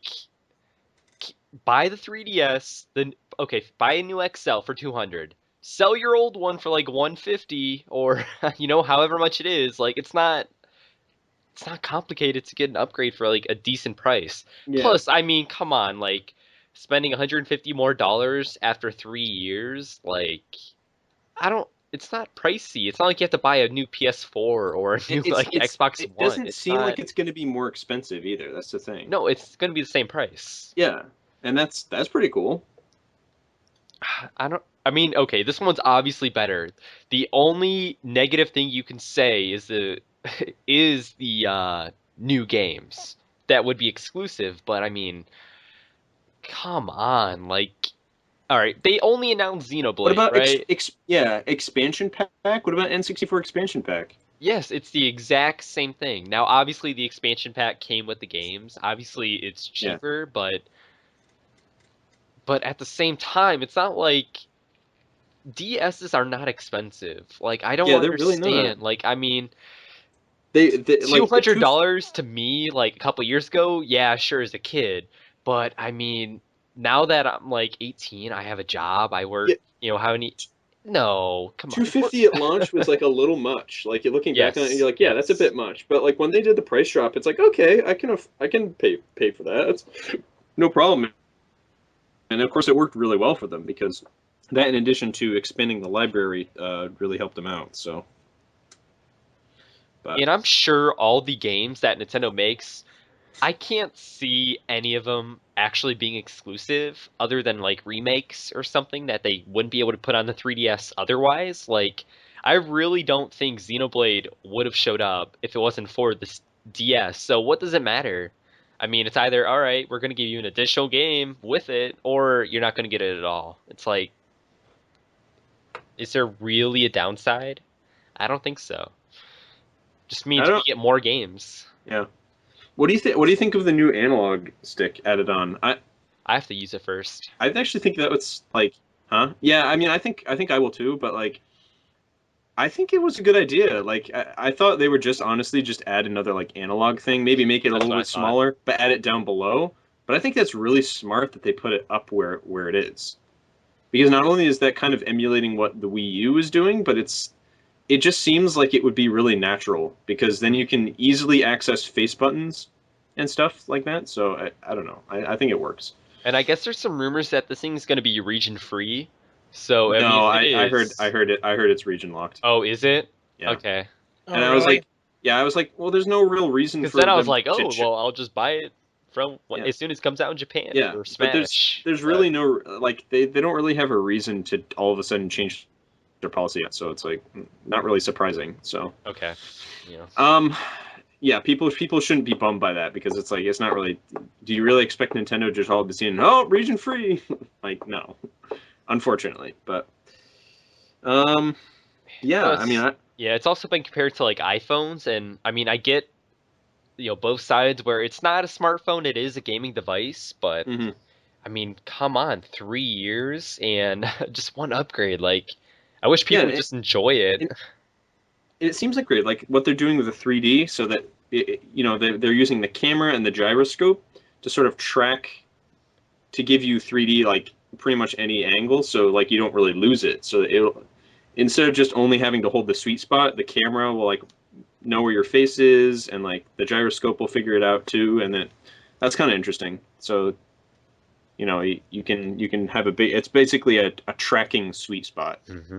buy the 3DS, then okay, buy a new XL for 200. Sell your old one for like 150 or however much it is. Like it's not complicated to get an upgrade for like a decent price. Yeah. Plus, I mean, come on, like spending 150 more dollars after 3 years, like I don't it's not pricey. It's not like you have to buy a new PS4 or a new like Xbox It One. doesn't It's seem not like it's going to be more expensive either. That's the thing. No, it's going to be the same price. Yeah, and that's pretty cool. I mean, okay, this one's obviously better. The only negative thing you can say is the new games that would be exclusive, but I mean, come on, like all right, they only announced What Xenoblade, about right? expansion pack? What about N64 expansion pack? Yes, it's the exact same thing. Now, obviously the expansion pack came with the games. Obviously it's Yeah. cheaper, but at the same time, it's not like DSs are not expensive. Like I don't Yeah, they're really not. understand. Like I mean, They two like the hundred two. dollars to me, like a couple years ago, yeah, sure as a kid. But I mean, now that I'm like 18, I have a job, I work. Yeah, How many? No, come on. 250 at launch was like a little much. Like you're looking back on it, Yes, you're like, yeah, that's a yes. bit much. But like when they did the price drop, it's like, okay, I can pay for that. It's no problem. And of course, it worked really well for them because that, in addition to expanding the library, really helped them out. So, but And I'm sure all the games that Nintendo makes, I can't see any of them actually being exclusive other than like remakes or something that they wouldn't be able to put on the 3DS otherwise. Like, I really don't think Xenoblade would have showed up if it wasn't for the DS. So what does it matter? I mean, it's either, all right, we're going to give you an additional game with it, or you're not going to get it at all. It's like, is there really a downside? I don't think so. Just I means we don't. get more games. Yeah. What do you think? What do you think of the new analog stick added on? I have to use it first. I actually think that was like, huh? Yeah. I mean, I think I will too. But like, I think it was a good idea. Like, I thought they would just honestly just add another like analog thing, maybe make it a That's little what I bit thought. smaller, but add it down below. But I think that's really smart that they put it up where it is, because not only is that kind of emulating what the Wii U is doing, but it just seems like it would be really natural because then you can easily access face buttons and stuff like that. So I don't know. I think it works. And I guess there's some rumors that this thing's going to be region free. So, I mean, No, if it I is. heard it. I heard it's region locked. Oh, is it? Yeah. Okay. Oh, And I was really? like, yeah, I was like, well, there's no real reason Because for then I was them like, to. oh, well, I'll just buy it from Yeah, as soon as it comes out in Japan yeah, for but Smash. there's But really no like they don't really have a reason to all of a sudden change their policy yet. So it's like not really surprising. So okay. Yeah. yeah, people shouldn't be bummed by that because it's like it's not really. Do you really expect Nintendo just all of a sudden, oh, region free? Like no, unfortunately, but yeah, I mean, Plus, yeah, it's also been compared to like iPhones, and I mean, I get both sides where it's not a smartphone, it is a gaming device, but mhm. I mean, come on, 3 years and just one upgrade. Like, I wish Yeah, people would just enjoy it. it seems like great, like what they're doing with the 3D, so that they're using the camera and the gyroscope to sort of track to give you 3D like pretty much any angle, so like you don't really lose it. So it'll instead of just only having to hold the sweet spot, the camera will like know where your face is, and like the gyroscope will figure it out too, and that's kind of interesting. So You know, you can have a big. It's basically a tracking sweet spot. Mm-hmm.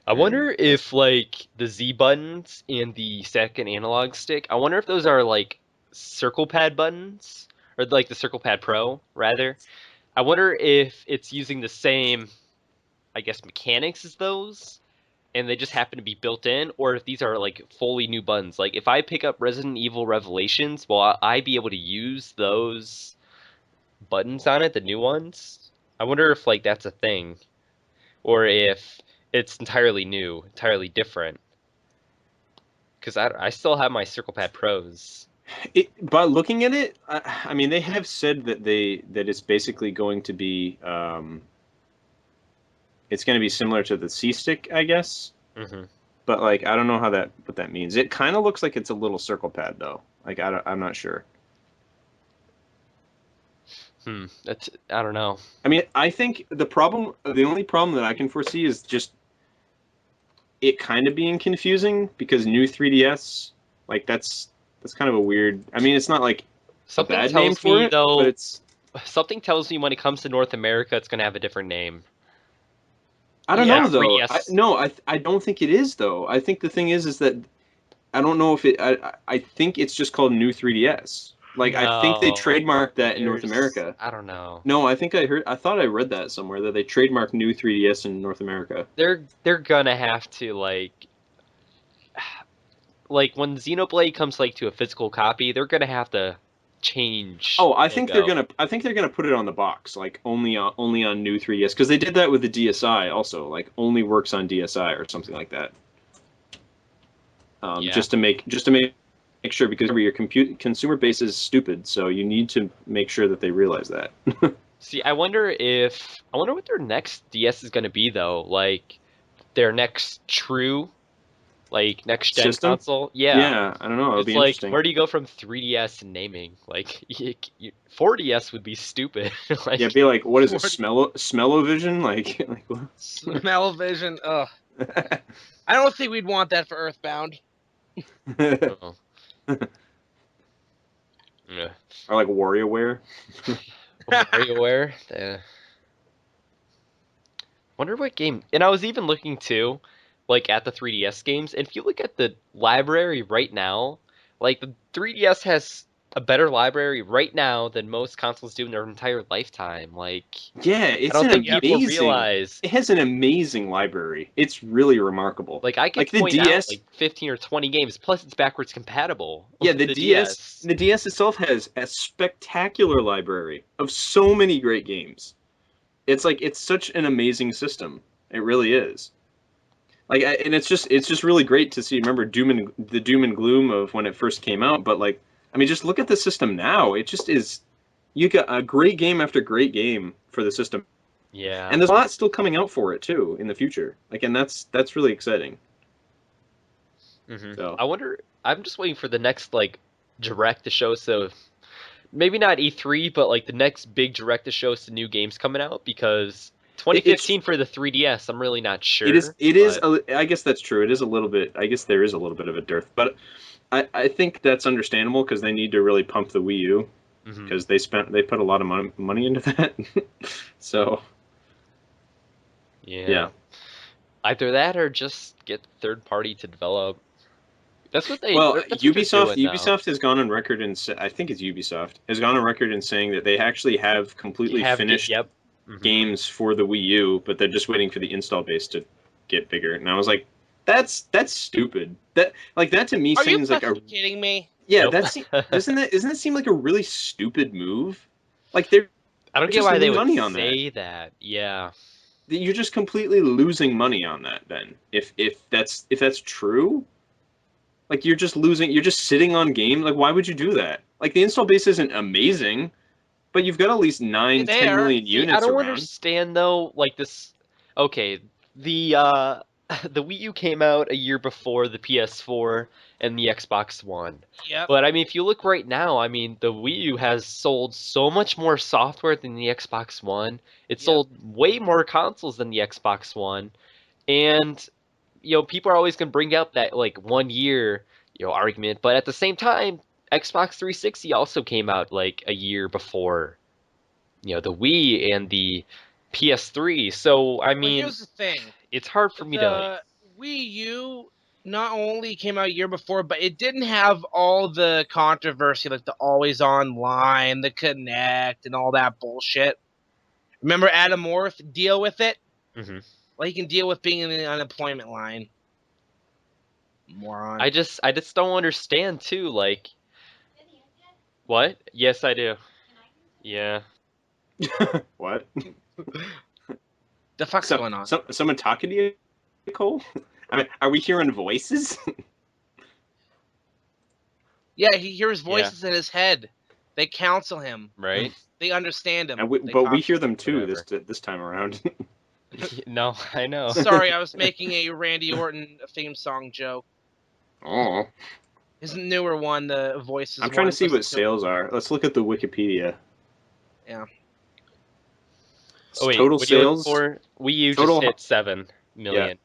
I wonder if like the Z buttons and the second analog stick, I wonder if those are like circle pad buttons or like the circle pad Pro rather. I wonder if it's using the same, I guess, mechanics as those and they just happen to be built in, or if these are like fully new buttons. Like if I pick up Resident Evil Revelations, will I be able to use those buttons on it, the new ones? I wonder if like that's a thing, or if it's entirely new, entirely different. Because I still have my Circle Pad Pros. But looking at it, I mean, they have said that it's basically going to be it's going to be similar to the C stick, I guess. Mm-hmm. But like, I don't know what that means. It kind of looks like it's a little circle pad though. Like I'm not sure. I don't know. I mean, I think the only problem that I can foresee is just it kind of being confusing because new 3DS, like that's kind of a weird. I mean, it's not like a Something bad name tells for me it, though. but it's. Something tells me when it comes to North America, it's gonna have a different name. I don't Yeah, know though. 3DS. I don't think it is though. I think the thing is that I don't know if it. I think it's just called new 3DS. Like I think they No, trademarked that in North there's. America. I don't know. No, I thought I read that somewhere that they trademarked new 3DS in North America. They're gonna have to like when Xenoblade comes like to a physical copy, they're gonna have to change Oh, logo. I think they're gonna put it on the box, like only on new 3DS, because they did that with the DSi also, like only works on DSi or something like that. Yeah. Just to make sure, because remember, your consumer base is stupid, so you need to make sure that they realize that. See, I wonder what their next DS is gonna be though. Like their next true, like next gen System? console. Yeah. Yeah, I don't know. It'll It's be like, interesting. where do you go from 3DS and naming? Like, 4DS would be stupid. Yeah, Like, be like, what is it? 40 Smell-o-vision? Like what? Smell-o-vision. Ugh. I don't think we'd want that for Earthbound. oh. Yeah. Or like WarioWare. WarioWare. Wonder what game. And I was even looking too, like at the 3DS games. And if you look at the library right now, like the 3DS has a better library right now than most consoles do in their entire lifetime. Like, Yeah, I don't think people realize. it has an amazing library. It's really remarkable. Like I could Like the point out DS, like 15 or 20 games. Plus, it's backwards compatible. yeah, The DS. the DS itself has a spectacular library of so many great games. It's like it's such an amazing system. It really is. Like, and it's just really great to see. Remember the doom and gloom of when it first came out, but like, I mean, just look at the system now. It just is. You got a great game after great game for the system. Yeah. And there's a lot still coming out for it too in the future. Like, and that's really exciting. Mm-hmm. So I wonder. I'm just waiting for the next like direct to show. So maybe not E3, but like the next big direct to show some new games coming out because it's 2015 for the 3DS. I'm really not sure. it is but- I guess that's true. It is a little bit. I guess there is a little bit of a dearth, but I think that's understandable because they need to really pump the Wii U Mhm. because they put a lot of money into that. So yeah. Either that or just get third party to develop. That's what they. Well, That's what they're doing now. Ubisoft has gone on record and I think it's Ubisoft has gone on record in saying that they actually have completely finished Yep. Mhm. games for the Wii U, but they're just waiting for the install base to get bigger. And I was like, that's stupid. That to me Are you seems like a kidding me? yeah. Nope. Doesn't that seem like a really stupid move? Like they're I don't get just why they losing would money on say that. Yeah. you're just completely losing money on that. Then if that's true, like you're just losing. You're just sitting on game. Like why would you do that? Like the install base isn't amazing, but you've got at least 9, 10 There. million See, I units don't around. understand though. Like this. Okay, the the Wii U came out a year before the PS4 and the Xbox One. Yep. But I mean, if you look right now, I mean, the Wii U has sold so much more software than the Xbox One. It Yep. sold way more consoles than the Xbox One, and people are always gonna bring up that like 1 year argument. But at the same time, Xbox 360 also came out like a year before the Wii and the PS3. So I Well, mean, here's the thing: it's hard for me to like. the Wii U not only came out a year before, but it didn't have all the controversy like the always online, the Connect, and all that bullshit. Remember Adam Orth deal with it? Mhm. Well, he can deal with being in the unemployment line. Moron. I just don't understand too. Like, what? Yes, I do. Yeah. What? The fuck's going on? Someone talking to you, Cole? I mean, are we hearing voices? Yeah, he hears voices in his head. They counsel him. Right. They understand him. And They but we talk hear to them him. too Whatever. this time around. No, I know. Sorry, I was making a Randy Orton theme song joke. Oh. His newer one, the voices. I'm trying to see what listen to it. sales are. Let's look at the Wikipedia. Yeah. Oh wait, Total what are you looking sales. for? Wii U Total- just hit 7 million.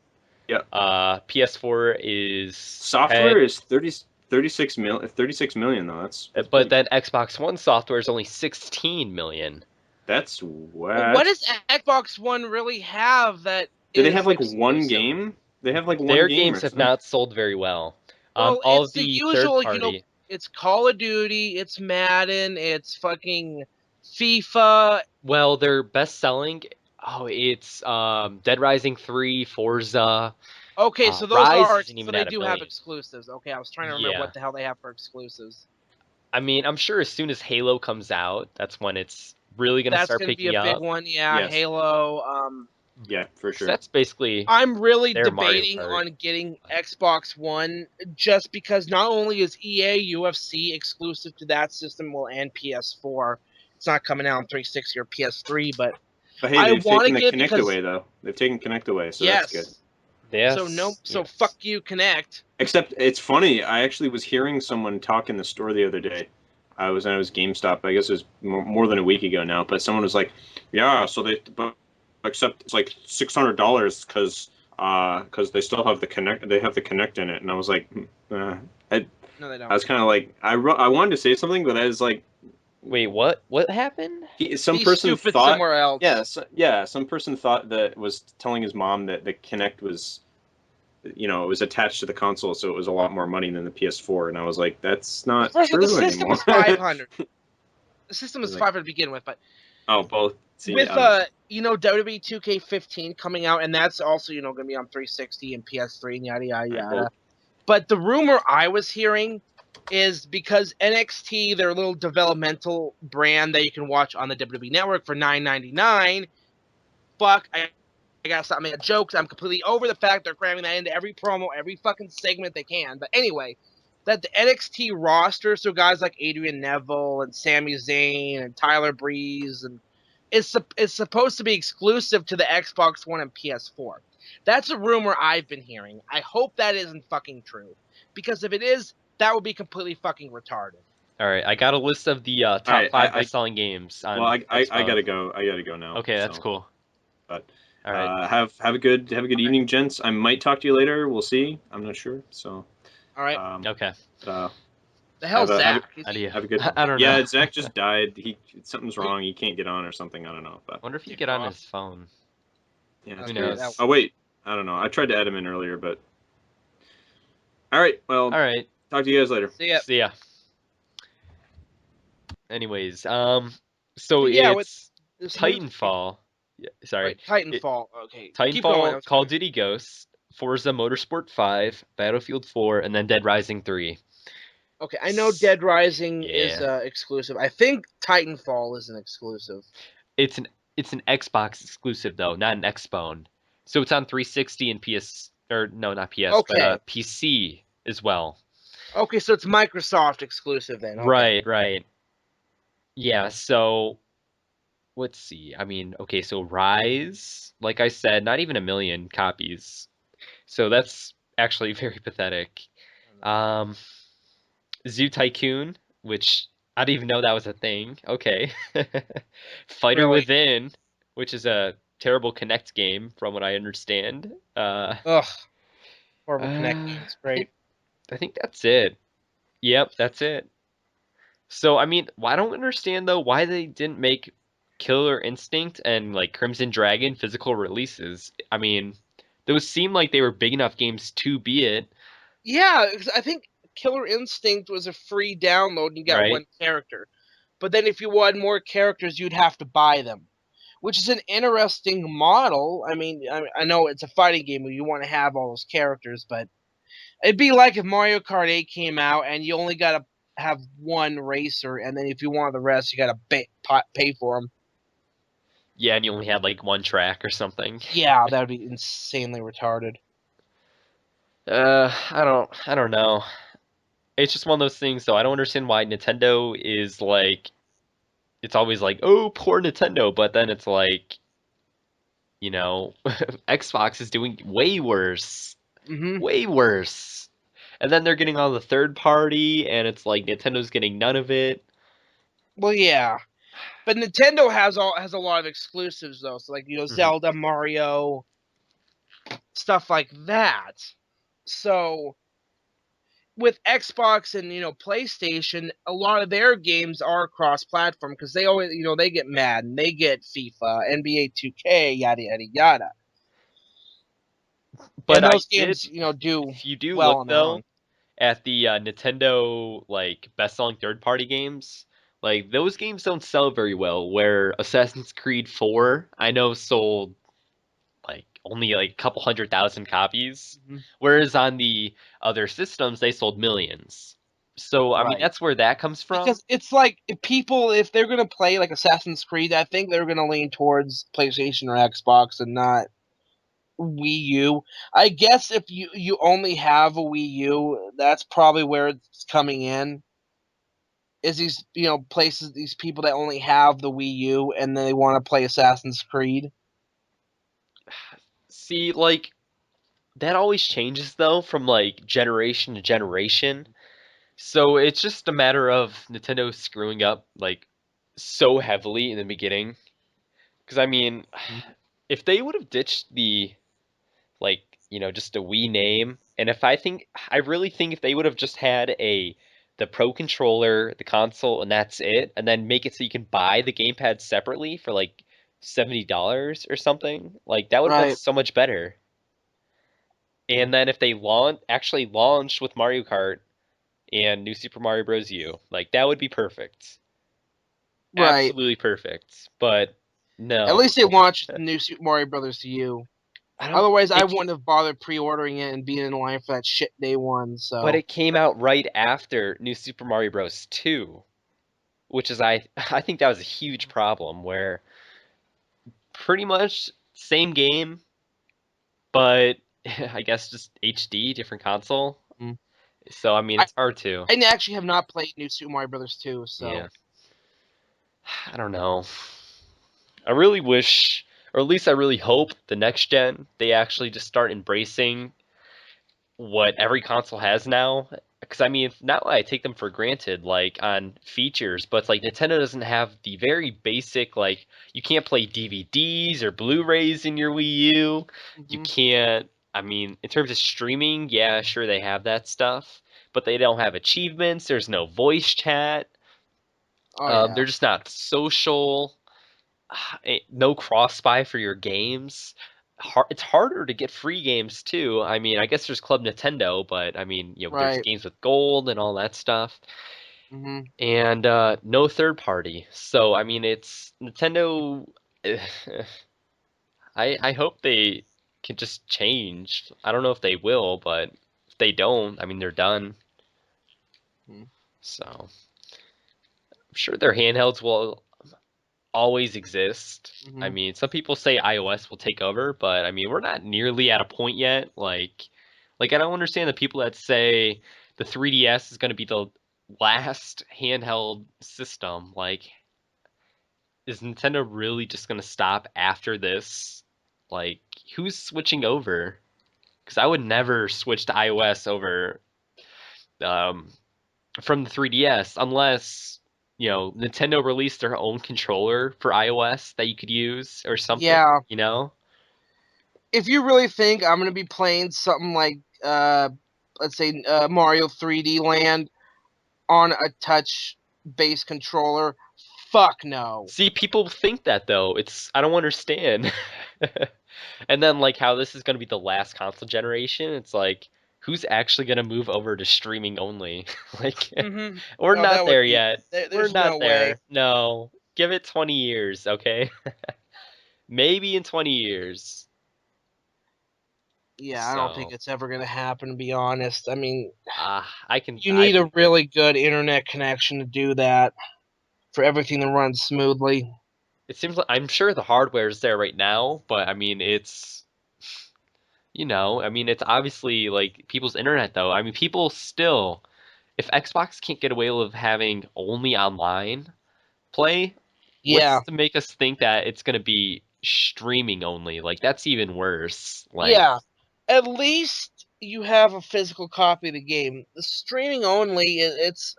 Yeah. PS4 is Software is 36 million though. That's but pretty- then Xbox One software is only 16 million. that's But what does Xbox One really have that? Do they is have like one exclusive? game? They have like one Their game games or have something. not sold very well. Well, All it's of the the usual, third party. it's Call of Duty, it's Madden, it's fucking FIFA. Well, their best selling. Oh, it's Dead Rising 3, Forza. Okay, so those Rise are isn't so even they at a do have million. exclusives. Okay, I was trying to remember Yeah. what the hell they have for exclusives. I mean, I'm sure as soon as Halo comes out, that's when it's really gonna That's start gonna be picking a big up. one. Yeah, Yes. Halo. Yeah, for 'Cause sure. that's basically I'm really Their Mario debating Kart. on getting Xbox One just because not only is EA UFC exclusive to that system, well, and PS4, it's not coming out on 360 or PS3, but But hey, I they've want to taken the get it Kinect because away though. They've taken Kinect away, so that's good. yes. yes. So yes. fuck you, Connect. Except it's funny. I actually was hearing someone talk in the store the other day. I was GameStop. I guess it was more than a week ago now. But someone was like, "Yeah, so but except it's like $600 because they still have the Connect. They have the Connect in it." And I was like, I No, they don't. was kind of like I wanted to say something, but I was like, Wait, what? What happened? some He's person stupid thought. somewhere else. Yeah, some person thought that was telling his mom that the Kinect was, it was attached to the console, so it was a lot more money than the PS4. And I was like, that's not First of all, true the system anymore. is 500. The system is Like- 500 to begin with, but Oh, both. See, with I WWE 2K15 coming out, and that's also going to be on 360 and PS3 and yada yada yada. Well- But the rumor I was hearing is because NXT, their little developmental brand that you can watch on the WWE Network for $9.99. Fuck, I gotta stop making jokes. I'm completely over the fact they're cramming that into every promo, every fucking segment they can. But anyway, that the NXT roster, so guys like Adrian Neville and Sami Zayn and Tyler Breeze, and it's supposed to be exclusive to the Xbox One and PS4. That's a rumor I've been hearing. I hope that isn't fucking true, because if it is, that would be completely fucking retarded. All right, I got a list of the top right, 5 best-selling games. On I Xbox. gotta go. I gotta go now. Okay, that's so. cool. But All right. have a good evening, gents. I might talk to you later. We'll see. I'm not sure. So. All right. Okay. The hell's have a- Zach? How do you? Have a good. I don't know. Yeah, Zach just died. Something's wrong. He can't get on or something. I don't know. But Wonder if you get on his phone. yeah, That's Who weird. knows? Oh wait, I don't know. I tried to add him in earlier, but. All right. Well, All right. talk to you guys later. See ya. See ya. Anyways, so Yeah, it's Titanfall. Yeah, sorry. Right, Titanfall. Okay. Keep Titanfall, going. Call of Duty Ghosts, Forza Motorsport 5, Battlefield 4, and then Dead Rising 3. Okay, I know Dead Rising is Yeah. exclusive. I think Titanfall is an exclusive. It's an Xbox exclusive though, not an Xbone. So it's on 360 and PS or no, not PS, Okay. but PC as well. Okay, so it's Microsoft exclusive then. Okay. Right. Yeah, so let's see. I mean, okay, so Rise, like I said, not even 1 million copies. So that's actually very pathetic. Zoo Tycoon, which I didn't even know that was a thing. Okay. Fighter Really? Within, which is a terrible Connect game from what I understand. Ugh. Horrible Connect Uh, games. Great. I think that's it. Yep, that's it. So I mean, I don't understand though why they didn't make Killer Instinct and like Crimson Dragon physical releases. I mean, those seem like they were big enough games to be it, Yeah, 'cause I think Killer Instinct was a free download and you got right? one character. But then if you wanted more characters, you'd have to buy them, which is an interesting model. I mean, I know it's a fighting game where you want to have all those characters, but it'd be like if Mario Kart 8 came out and you only got to have one racer, and then if you wanted the rest, you got to pay for them. Yeah, and you only had like one track or something. Yeah, that would be insanely retarded. I don't know. It's just one of those things, though. I don't understand why Nintendo is like, it's always like, oh, poor Nintendo, but then it's like, you know, Xbox is doing way worse, Hmm. way worse. And then they're getting all the third party, and it's like Nintendo's getting none of it. Well, yeah, but Nintendo has a lot of exclusives though, so like Zelda, Mario, stuff like that. So with Xbox and PlayStation, a lot of their games are cross-platform because they always they get Madden, they get FIFA, NBA 2K, yada yada yada, But and I those did, games do if you do well look on their though own. at the Nintendo like best-selling third-party games, like those games don't sell very well. Where Assassin's Creed 4, I know sold like only like a couple 100,000 copies, Hmm. whereas on the other systems they sold millions. So I mean Right. that's where that comes from. Because it's like if they're gonna play like Assassin's Creed, I think they're gonna lean towards PlayStation or Xbox and not Wii U. I guess if you only have a Wii U, that's probably where it's coming in. Is these places, these people that only have the Wii U and they want to play Assassin's Creed. See, like that always changes though from like generation to generation. So it's just a matter of Nintendo screwing up like so heavily in the beginning. Because I mean, if they would have ditched the like just a Wii name, and I really think if they would have just had the Pro controller, the console, and that's it, and then make it so you can buy the gamepad separately for like $70 or something, like that would have been Right. so much better. And then if they actually launched with Mario Kart and New Super Mario Bros. U, like that would be perfect. Right. Absolutely perfect. But At no. least they launched the new Super Mario Brothers to you. I don't Otherwise, I it ca- wouldn't have bothered pre-ordering it and being in line for that shit day one. but So it came out right after New Super Mario Bros. 2, which is I think that was a huge problem where pretty much same game, but I guess just HD, different console. mm. So I mean, I it's hard to. I actually have not played New Super Mario Brothers 2. Yeah. So I don't know. I really wish, or at least I really hope, the next gen they actually just start embracing what every console has now. Because I mean, not that I take them for granted, like on features, but it's like Nintendo doesn't have the very basic, like you can't play DVDs or Blu-rays in your Wii U. You hmm. can't. I mean, in terms of streaming, yeah, sure they have that stuff, but they don't have achievements. There's no voice chat. Oh yeah. They're just not social. No cross buy for your games. It's harder to get free games too. I mean, I guess there's Club Nintendo, but I mean, there's Right. games with gold and all that stuff, Hmm. and no third party. So I mean, it's Nintendo. I hope they can just change. I don't know if they will, but if they don't, I mean, they're done. So I'm sure their handhelds will always exist. I Hmm. mean, some people say iOS will take over, but I mean, we're not nearly at a point yet. Like I don't understand the people that say the 3DS is going to be the last handheld system. Like, is Nintendo really just going to stop after this? Like, who's switching over? Because I would never switch to iOS over um, from the 3DS unless Nintendo released their own controller for iOS that you could use or something, Yeah. you know? If you really think I'm gonna be playing something like let's say Mario 3D Land on a touch based controller, fuck no. See, people think that though. I don't understand. And then like how this is going to be the last console generation. It's like who's actually going to move over to streaming only? Like Mm-hmm. we're No, not that would there be. yet. We're There's not no way. there. No. Give it 20 years, okay? Maybe in 20 years. Yeah, I don't think So, it's ever gonna happen. To be honest, I mean, I can you I need a believe it. really good internet connection to do that for everything to run smoothly. It seems like I'm sure the hardware is there right now, but I mean it's obviously like people's internet though. I mean, people still, if Xbox can't get away with having only online play, Yeah, what's to make us think that it's gonna be streaming only? Like that's even worse. Like, yeah. At least you have a physical copy of the game. The streaming only, it's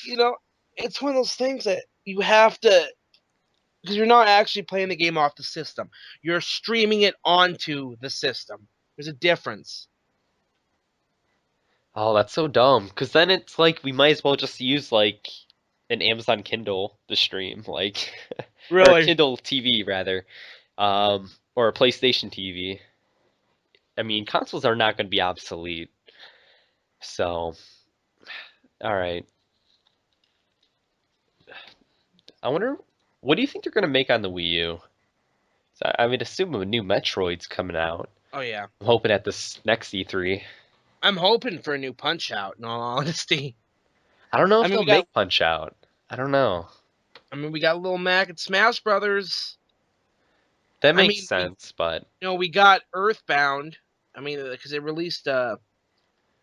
you know, it's one of those things that you have to because you're not actually playing the game off the system. You're streaming it onto the system. There's a difference. oh, that's so dumb. Because then it's like we might as well just use like an Amazon Kindle to stream, like, or a Really? Kindle TV rather, or a PlayStation TV. I mean, consoles are not going to be obsolete. So, all right. I wonder, what do you think they're going to make on the Wii U? So I would assume a new Metroid's coming out. Oh yeah. I'm hoping at this next E3. I'm hoping for a new Punch Out. In all honesty, I don't know I if mean they'll we got make Punch Out. I don't know. we got Little Mac and Smash Brothers. That I makes mean sense, but we got Earthbound. I mean because they released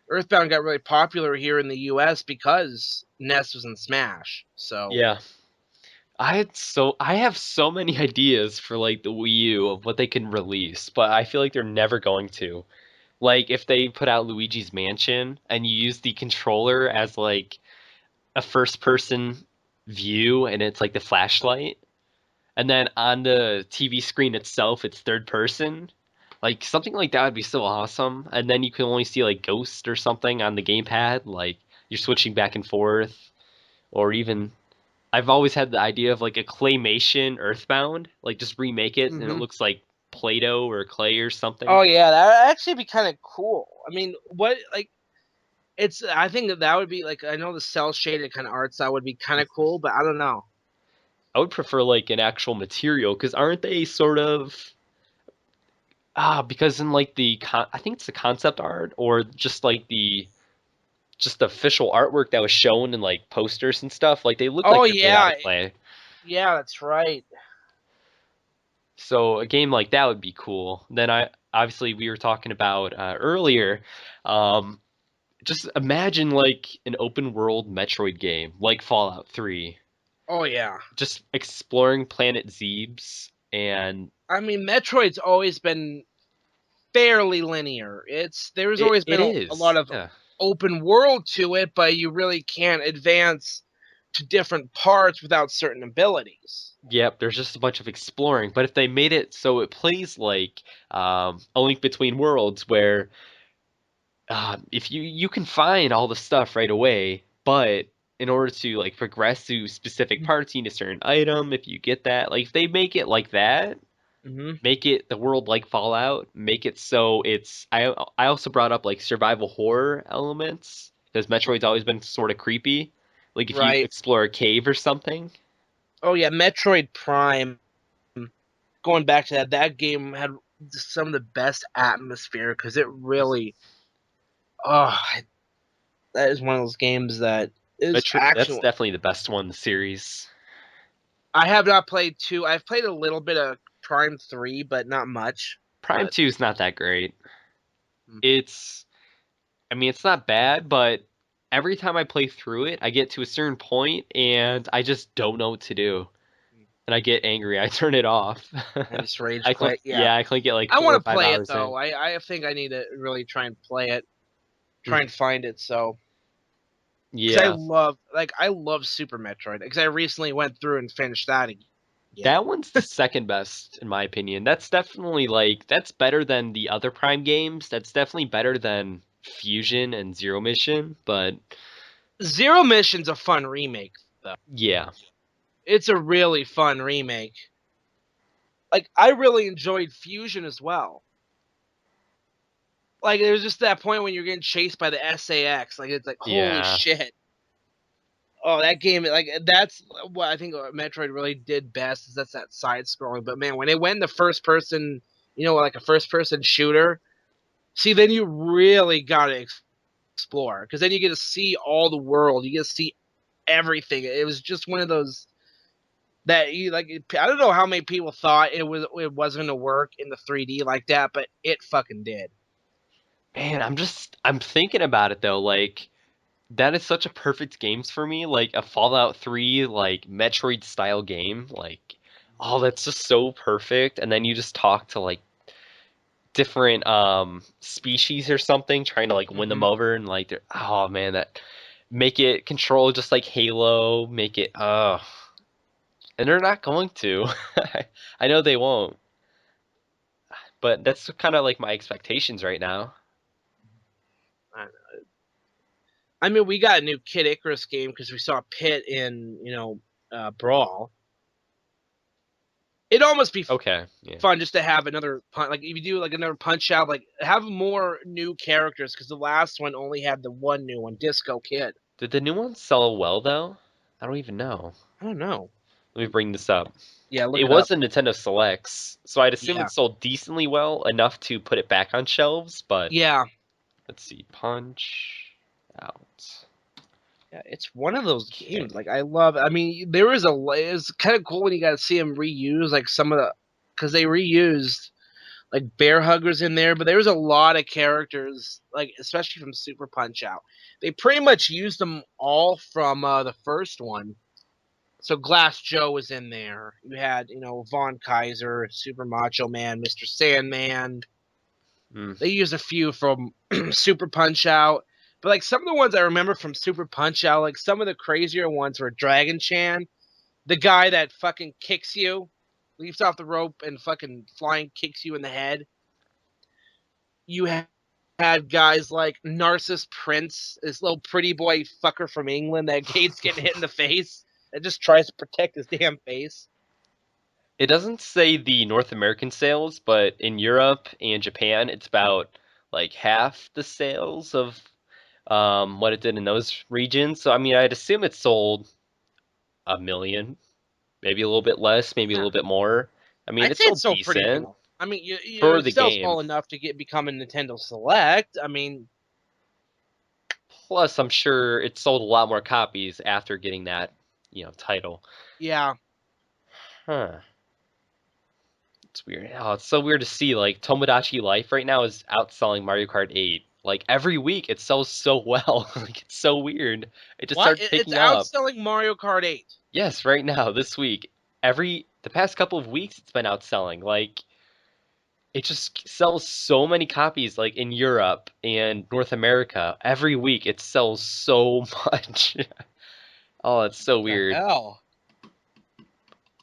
Earthbound got really popular here in the U.S. because Ness was in Smash. So yeah. I have so many ideas for like the Wii U of what they can release, but I feel like they're never going to. Like if they put out Luigi's Mansion and you use the controller as like a first person view and it's like the flashlight, and then on the TV screen itself it's third person. Like something like that would be so awesome. And then you can only see like Ghost or something on the gamepad, like you're switching back and forth, or even I've always had the idea of like a claymation Earthbound, like just remake it and it hmm looks like Play-Doh or clay or something. oh yeah, that would actually be kind of cool. I mean, what like it's I think that would be like I know the cell shaded kind of art style would be kind of cool, but I don't know. I would prefer like an actual material because aren't they sort of because in like I think it's the concept art or just the official artwork that was shown in like posters and stuff, like they look Oh like they're made out yeah, of clay. yeah, that's right. So a game like that would be cool. Then I obviously we were talking about earlier. Um, just imagine like an open world Metroid game like Fallout 3, Oh yeah. just exploring Planet Zebes and I mean, Metroid's always been fairly linear. There's it, always it been a lot is. of Yeah. open world to it, but you really can't advance to different parts without certain abilities. Yep, there's just a bunch of exploring. But if they made it so it plays like A Link Between Worlds, where if you can find all the stuff right away, but in order to like progress to specific parts, you need a certain item. If you get that, like if they make it like that, hmm make it the world like Fallout, make it so it's. I also brought up like survival horror elements because Metroid's always been sort of creepy. Like if you Right. explore a cave or something. Oh yeah, Metroid Prime. Going back to that game had some of the best atmosphere because it really, oh, that is one of those games that is Metroid, that's actually. definitely the best one in the series. I have not played two. I've played a little bit of Prime 3, but not much. Prime But 2 is not that great. hmm. It's, I mean, it's not bad, but every time I play through it, I get to a certain point and I just don't know what to do. And I get angry. I turn it off. I just rage quit. Yeah, Yeah, I click it like I four or want to five play it hours in. though. I think I need to really try and play it, Mm. try and find it. So, because Yeah, I love Super Metroid. Because I recently went through and finished that again. that one's the second best in my opinion. That's definitely like, that's better than the other Prime games. That's definitely better than Fusion and Zero Mission, but Zero Mission's a fun remake though. Yeah. It's a really fun remake. Like, I really enjoyed Fusion as well. Like, there's just that point when you're getting chased by the SAX. Like, it's like, holy Yeah. shit. Oh, that game, like, that's what I think Metroid really did best, is that's that side-scrolling. But, man, when it went in the first-person, like a first-person shooter, see, then you really gotta explore. Because then you get to see all the world. You get to see everything. It was just one of those that you like. I don't know how many people thought it wasn't gonna work in the 3D like that, but it fucking did. Man, I'm thinking about it though, like that is such a perfect games for me, like a Fallout 3 like Metroid style game, like oh that's just so perfect. And then you just talk to like different species or something, trying to like win them over and like oh man, that make it control just like Halo, make it and they're not going to. I know they won't, but that's kind of like my expectations right now. I mean, we got a new Kid Icarus game because we saw Pit in Brawl. It'd almost be Okay, yeah. fun just to have another like if you do like another Punch Out, like have more new characters because the last one only had the one new one, Disco Kid. Did the new one sell well though? I don't even know. I don't know. Let me bring this up. Yeah, look It it up. was a Nintendo Selects, so I'd assume Yeah, it sold decently well, enough to put it back on shelves, but yeah, let's see. Punch Out. yeah. It's one of those Okay. games. Like I love. I mean, it's kind of cool when you got to see them reuse like some of the because they reused like Bear Huggers in there, but there was a lot of characters, like especially from Super Punch Out. They pretty much used them all from the first one. So Glass Joe was in there. You had, Von Kaiser, Super Macho Man, Mr. Sandman. Mm. They used a few from Super Punch Out. But like some of the ones I remember from Super Punch Out, like some of the crazier ones were Dragon Chan, the guy that fucking kicks you, leaps off the rope and fucking flying kicks you in the head. You had guys like Narcissus Prince, this little pretty boy fucker from England that hates getting hit in the face and just tries to protect his damn face. It doesn't say the North American sales, but in Europe and Japan, it's about like half the sales of what it did in those regions. So I mean, I'd assume it sold 1 million, maybe a little bit less, maybe a Yeah. little bit more. I mean, I'd it's say still it's still pretty decent well. I mean, for it the sells game. well enough to become a Nintendo Select. I mean, Plus, I'm sure it sold a lot more copies after getting that, title. yeah, Huh. It's weird. Oh, it's so weird to see. Like, Tomodachi Life right now is outselling Mario Kart 8. Like, every week it sells so well. Like, it's so weird. It just what? starts It's picking up. outselling Mario Kart 8. Yes, right now, this week. The past couple of weeks, it's been outselling. Like, it just sells so many copies, like, in Europe and North America. Every week it sells so much. Oh, it's so The weird. hell?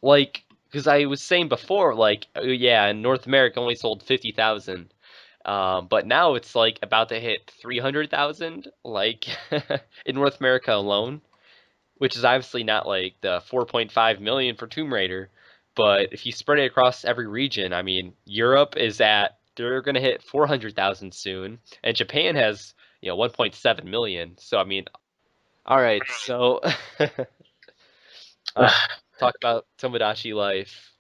Like, because I was saying before, like, yeah, in North America only sold 50,000. But now it's like about to hit 300,000, like in North America alone, which is obviously not like the 4.5 million for Tomb Raider. But if you spread it across every region, I mean, they're gonna hit 400,000 soon, and Japan has, 1.7 million. So I mean, all right, so uh, talk about Tomodachi Life.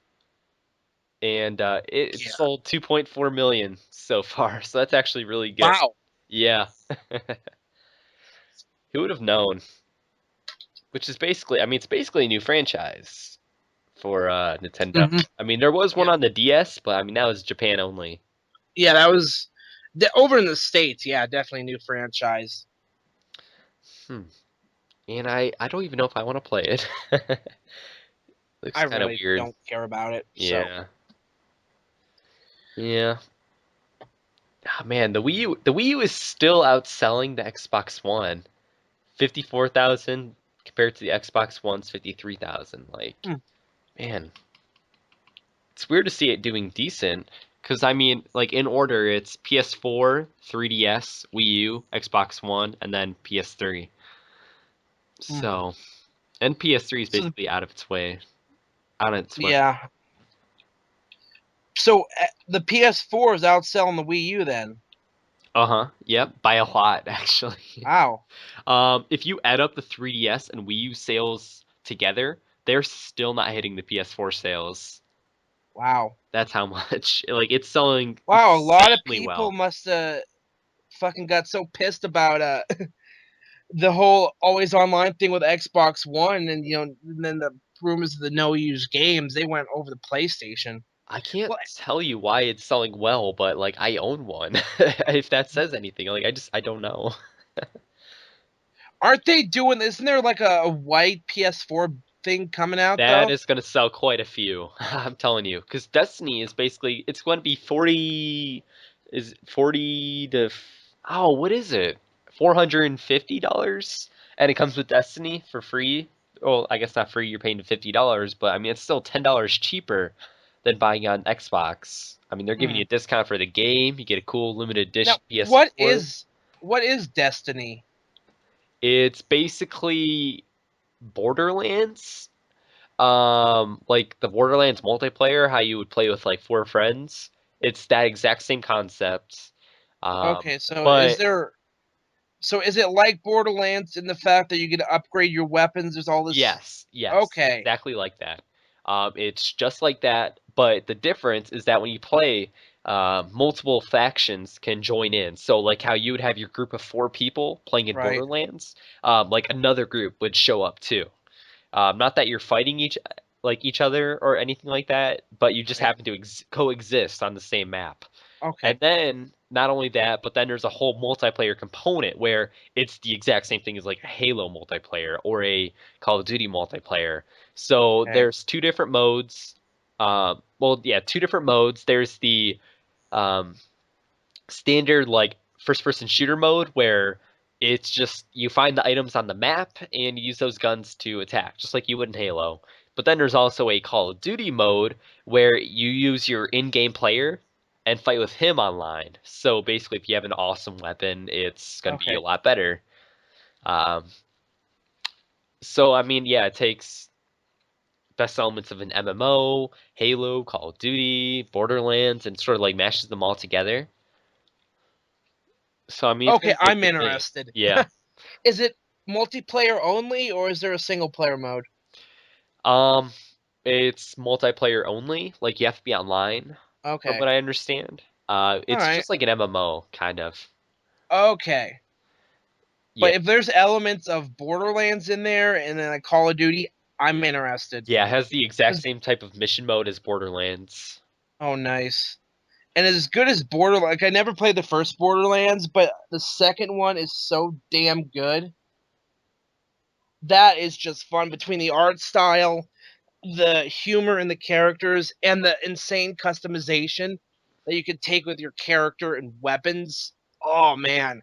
And it Yeah. sold 2.4 million so far, so that's actually really good. Wow. Yeah. Who would have known? Which is basically, I mean, it's basically a new franchise for Nintendo. Hmm. I mean, there was one Yeah. on the DS, but I mean, that was Japan only. Yeah, that was over in the States. Yeah, definitely a new franchise. Hmm. And I don't even know if I want to play it. Looks I kind of really weird. don't care about it. So Yeah. Yeah. Ah, man, the Wii U is still outselling the Xbox One. 54,000 compared to the Xbox One's 53,000. Like, Hmm. man, it's weird to see it doing decent. Because, I mean, like, in order, it's PS4, 3DS, Wii U, Xbox One, and then PS3. Hmm. So, And PS3 is So- basically out of its way. On its way. Yeah. So the PS4 is outselling the Wii U then. Uh-huh. Yep. By a lot, actually. Wow. If you add up the 3DS and Wii U sales together, they're still not hitting the PS4 sales. Wow. That's how much. Like, it's selling Wow, a lot of insanely people well. must have fucking got so pissed about the whole always online thing with Xbox One, and and then the rumors of the no use games. They went over the PlayStation. I can't Well, tell you why it's selling well, but like I own one. If that says anything, like I don't know. aren't they doing? Isn't there like a white PS4 thing coming out That though? is going to sell quite a few. I'm telling you, because Destiny is basically it's going to be 40 is 40 to oh, what is it? $450, and it comes with Destiny for free. Well, I guess not free. You're paying $50, but I mean it's still $10 cheaper than buying on Xbox. I mean they're giving you a discount for the game. You get a cool limited Now, edition PS4. what is Destiny? It's basically Borderlands. Like the Borderlands multiplayer, how you would play with like four friends. It's that exact same concept. Okay, so But is it like Borderlands in the fact that you get to upgrade your weapons? There's all this. yes, Okay, exactly like that. It's just like that, but the difference is that when you play, multiple factions can join in. So like how you would have your group of four people playing in right. Borderlands, like another group would show up too. Not that you're fighting each other or anything like that, but you just Right. happen to coexist on the same map. Okay. And then not only that, but then there's a whole multiplayer component where it's the exact same thing as like a Halo multiplayer or a Call of Duty multiplayer. So Okay. there's two different modes. Well, yeah, two different modes. There's the um, standard like first person shooter mode where it's just you find the items on the map and you use those guns to attack, just like you would in Halo. But then there's also a Call of Duty mode where you use your in-game player and fight with him online. So basically, if you have an awesome weapon, it's going to be a Okay. lot better. Um, so I mean, yeah, it takes best elements of an MMO, Halo, Call of Duty, Borderlands, and sort of like mashes them all together. So I mean, it's Okay, going to be a I'm good thing. interested. Yeah. Is it multiplayer only, or is there a single player mode? Um, it's multiplayer only. Like you have to be online, from Okay. what I understand. All It's right. just like an MMO kind of. Okay. Yeah, But if there's elements of Borderlands in there and then a Call of Duty, I'm interested. yeah, it has the exact 'Cause- same type of mission mode as Borderlands. Oh, nice. And as good as Borderlands, like I never played the first Borderlands, but the second one is so damn good. That is just fun between the art style, the humor in the characters, and the insane customization that you could take with your character and weapons. Oh man.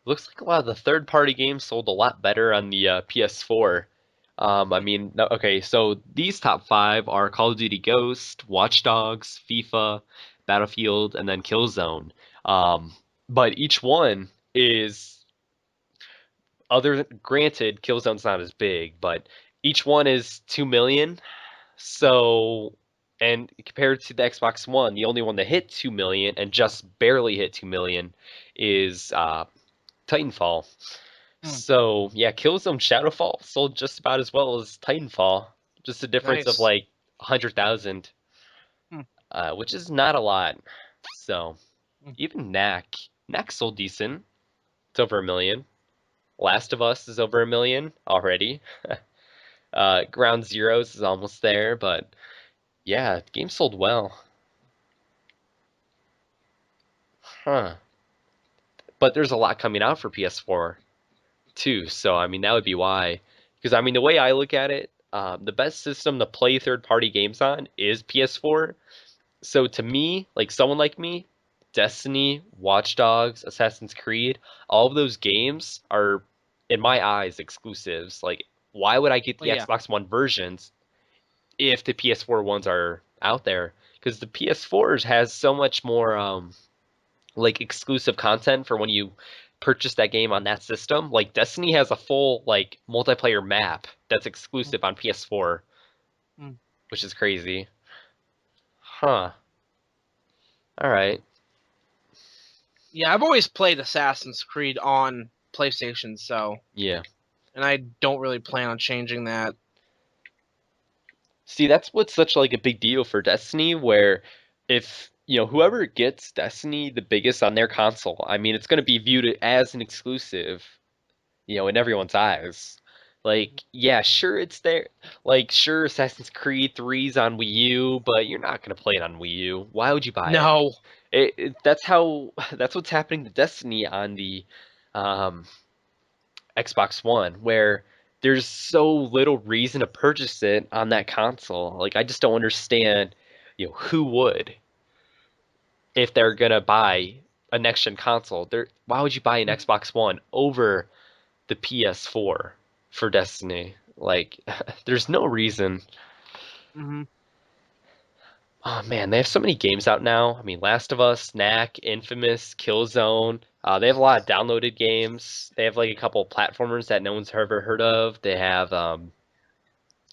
Looks like a lot of the third-party games sold a lot better on the PS4. I mean, okay, so these top five are Call of Duty Ghost, Watch Dogs, FIFA, Battlefield, and then Killzone. Um, but each one is granted, Killzone's not as big, but each one is 2 million. So, and compared to the Xbox One, the only one that hit 2 million and just barely hit 2 million is Titanfall. Hmm. So, yeah, Killzone Shadowfall sold just about as well as Titanfall. Just a difference of Nice. like 100,000, Hmm. which is not a lot. So, Hmm. even Knack sold decent. It's over a million. Last of Us is over a million already. Ground Zeroes is almost there, but yeah, the game sold well. Huh. But there's a lot coming out for PS4 too, so I mean that would be why. Because I mean the way I look at it, the best system to play third-party games on is PS4. So to me, like someone like me, Destiny, Watch Dogs, Assassin's Creed, all of those games are, in my eyes, exclusives. Like, why would I get the Well, yeah. Xbox One versions if the PS4 ones are out there? Because the PS4 has so much more like exclusive content for when you purchase that game on that system. Like Destiny has a full like multiplayer map that's exclusive on PS4, Mm. which is crazy. Huh. All right. Yeah, I've always played Assassin's Creed on PlayStation, so Yeah. and I don't really plan on changing that. See, that's what's such like a big deal for Destiny, where if whoever gets Destiny the biggest on their console, I mean, it's going to be viewed as an exclusive, in everyone's eyes. Like, yeah, sure, it's there. Like, sure, Assassin's Creed 3's on Wii U, but you're not going to play it on Wii U. Why would you buy it? No. That's what's happening to Destiny on the um, Xbox One, where there's so little reason to purchase it on that console. Like, I just don't understand, who would if they're gonna buy a next gen console. Why would you buy an Xbox One over the PS4 for Destiny? Like, there's no reason. Hmm. Oh man, they have so many games out now. I mean, Last of Us, Knack, Infamous, Killzone. They have a lot of downloaded games. They have like a couple of platformers that no one's ever heard of. They have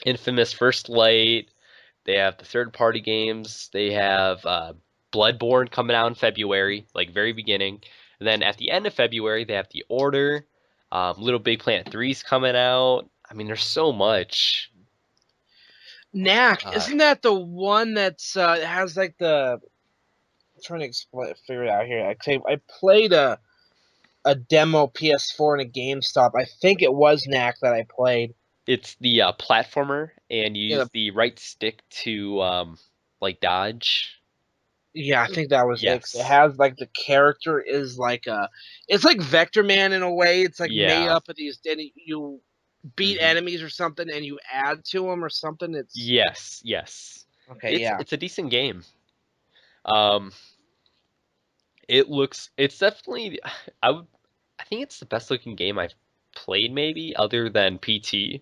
Infamous First Light. They have the third party games. They have Bloodborne coming out in February, like very beginning. And then at the end of February, they have The Order. Little Big Planet 3's coming out. I mean, there's so much. Knack, Uh, isn't that the one that's has like the? I'm trying to figure it out here. I played a demo PS4 in a GameStop. I think it was Knack that I played. It's the platformer, and you Yeah, use the right stick to like dodge. yeah, I think that was it. 'Cause it Yes. has like the character is like it's like Vector Man in a way. It's like made Yeah. up of these. And you beat Mhm. enemies or something, and you add to them or something. It's Yes. Yes. okay. It's Yeah. it's a decent game. Um, it's definitely I think it's the best looking game I've played maybe other than PT.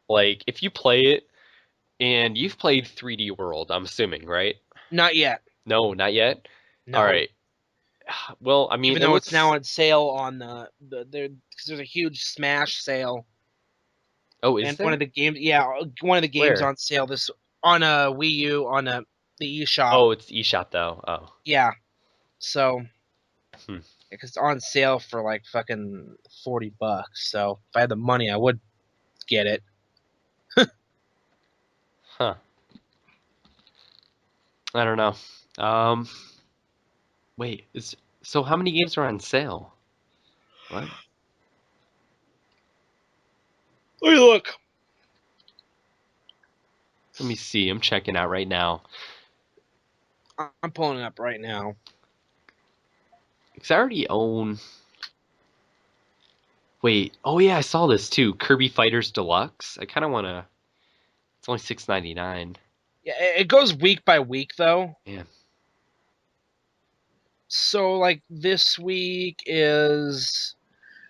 Like if you play it and you've played 3D World, I'm assuming, right? Not yet. No, not yet. All No. right. Well, I mean, Even it though it's now looks. on sale on there, because there's a huge Smash sale, Oh, is and one there? of the games, yeah, one of the games Where? on sale this on a Wii U on the eShop. Oh, it's eShop though. Oh. Yeah, so Hmm. because it's on sale for like fucking $40. So if I had the money, I would get it. Huh. I don't know. Um, wait, so how many games are on sale? What? Let me look. Let me see. I'm checking out right now. I'm pulling it up right now. Because I already own. Wait. Oh yeah, I saw this too. Kirby Fighters Deluxe. I kind of want to. It's only $6.99. Yeah, it goes week by week though. Yeah. So like this week is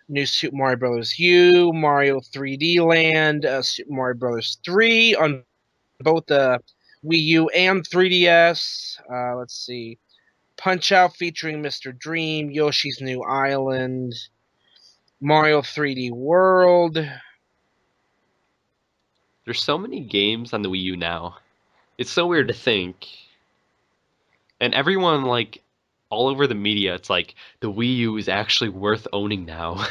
New Super Mario Bros. U, Mario 3D Land, Super Mario Bros. 3 on both the Wii U and 3DS. Let's see. Punch Out featuring Mr. Dream, Yoshi's New Island, Mario 3D World. There's so many games on the Wii U now. It's so weird to think. And everyone like all over the media, it's like the Wii U is actually worth owning now.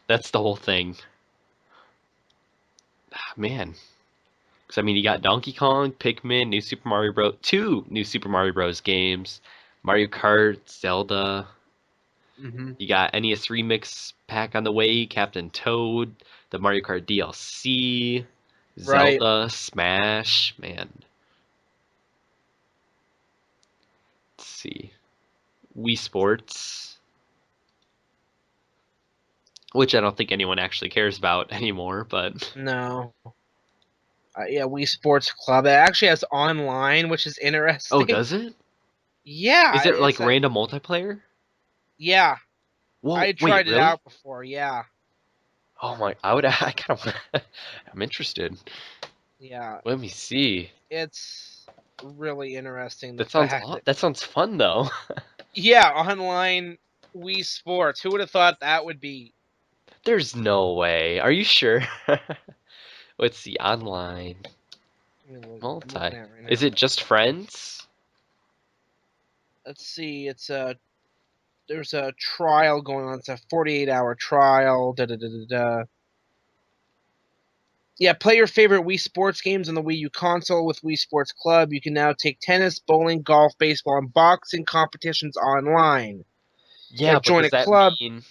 That's the whole thing. Ah, man. Because I mean, you got Donkey Kong, Pikmin, New Super Mario Bros. Two New Super Mario Bros. Games, Mario Kart, Zelda. Mm-hmm. You got NES Remix pack on the way, Captain Toad, the Mario Kart DLC, Right. Zelda, Smash. Man, let's see. Wii Sports, which I don't think anyone actually cares about anymore, but No. Yeah, Wii Sports Club. It actually has online, which is oh, interesting. does it? Yeah, Is it like it's a random multiplayer? yeah. Whoa, I wait, tried it really? out before. Yeah, Oh my, I kind of, I'm interested. yeah. Let me see. It's really interesting. The That sounds fact that that sounds fun though. yeah, online. Wii Sports. Who would have thought that would be? There's no way. Are you sure? Let's see. Online. I'm Multi. looking at it right now. Is it just friends? Let's see. There's a trial going on. It's a 48-hour trial. Yeah, play your favorite Wii Sports games on the Wii U console with Wii Sports Club. You can now take tennis, bowling, golf, baseball, and boxing competitions online. Yeah, but join does a that club. mean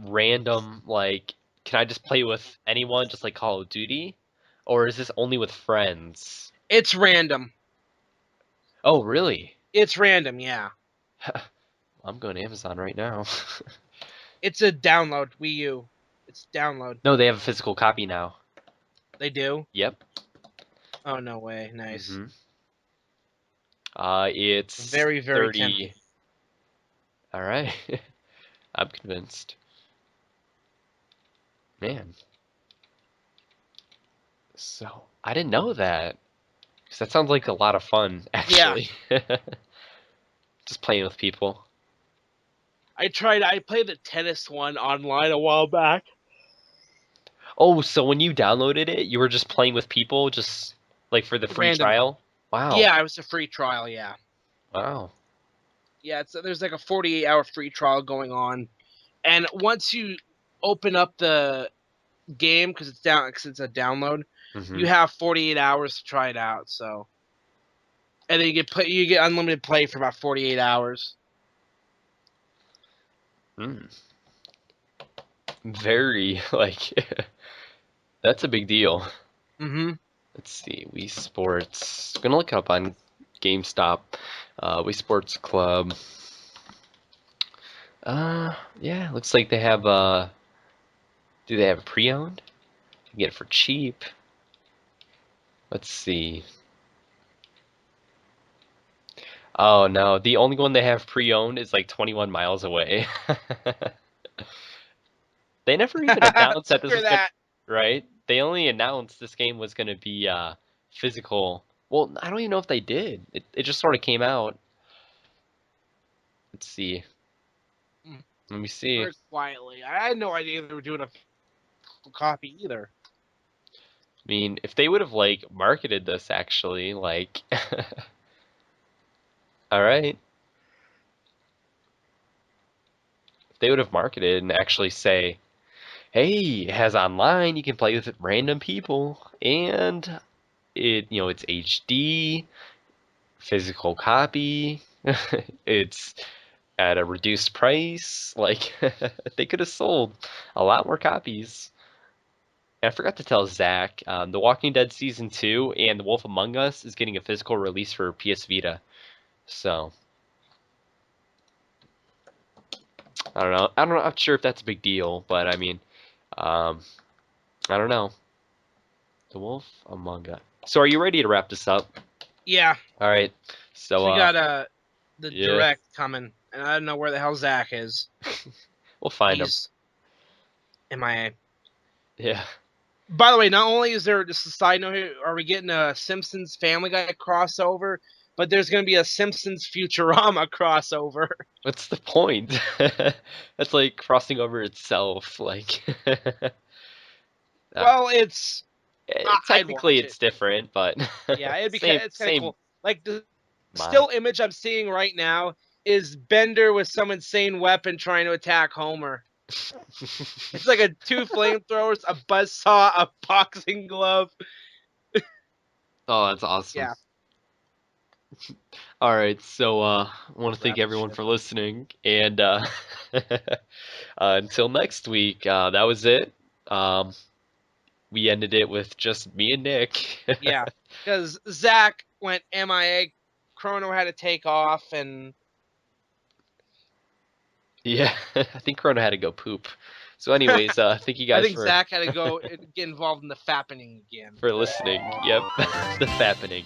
random, like, can I just play with anyone just like Call of Duty? Or is this only with friends? It's random. Oh, really? It's random, yeah. I'm going to Amazon right now. It's a download, Wii U. It's download. No, they have a physical copy now. They do? Yep. Oh, no way. Nice. Mm-hmm. It's Very, very 30. tempting. All right. I'm convinced. Man. So, I didn't know that. 'Cause that sounds like a lot of fun, actually. Just playing with people. I played the tennis one online a while back. Oh, so when you downloaded it, you were just playing with people, just like for the free Random. trial? Wow. Yeah, it was a free trial, yeah. Wow. Yeah, there's like a 48-hour free trial going on. And once you open up the game, because it's a download, Mm-hmm. you have 48 hours to try it out, so. And then you get unlimited play for about 48 hours. Very, like, that's a big deal. Mm-hmm. Let's see, Wii Sports. I'm gonna look up on GameStop. Wii Sports Club. Yeah, looks like they have, do they have pre-owned? You can get it for cheap. Let's see. Oh no, the only one they have pre-owned is like 21 miles away. They never even announced that this was gonna, right? They only announced this game was gonna be physical. Well, I don't even know if they did. It just sort of came out. Let's see. Let me see. Very quietly. I had no idea they were doing a copy either. I mean, if they would have like marketed this actually, like, all right. If they would have marketed and actually say, hey, it has online, you can play with random people, and it's HD, physical copy, it's at a reduced price. Like, they could have sold a lot more copies. And I forgot to tell Zach, The Walking Dead Season 2 and The Wolf Among Us is getting a physical release for PS Vita. So, I don't know. I'm not sure if that's a big deal, but I mean, I don't know. The Wolf Among Us. So, are you ready to wrap this up? Yeah. All right. So, we got the yeah. direct coming, and I don't know where the hell Zach is. We'll find him. He's MIA. Yeah. By the way, not only is there just a side note here, are we getting a Simpsons Family Guy crossover, but there's going to be a Simpsons Futurama crossover. What's the point? That's like crossing over itself. Like, well, it's technically it's different, but yeah, it's kind of cool. Like the mind. still image I'm seeing right now is Bender with some insane weapon trying to attack Homer. It's like two flamethrowers, a buzzsaw, a boxing glove. Oh, that's awesome. Yeah. All right, so I want to thank everyone for listening, and until next week, that was it. We ended it with just me and Nick. Yeah, because Zach went MIA, Chrono had to take off, and yeah, I think Chrono had to go poop. So, anyways, thank you guys. I think Zach had to go get involved in the Fappening again. For listening. Yep, the Fappening.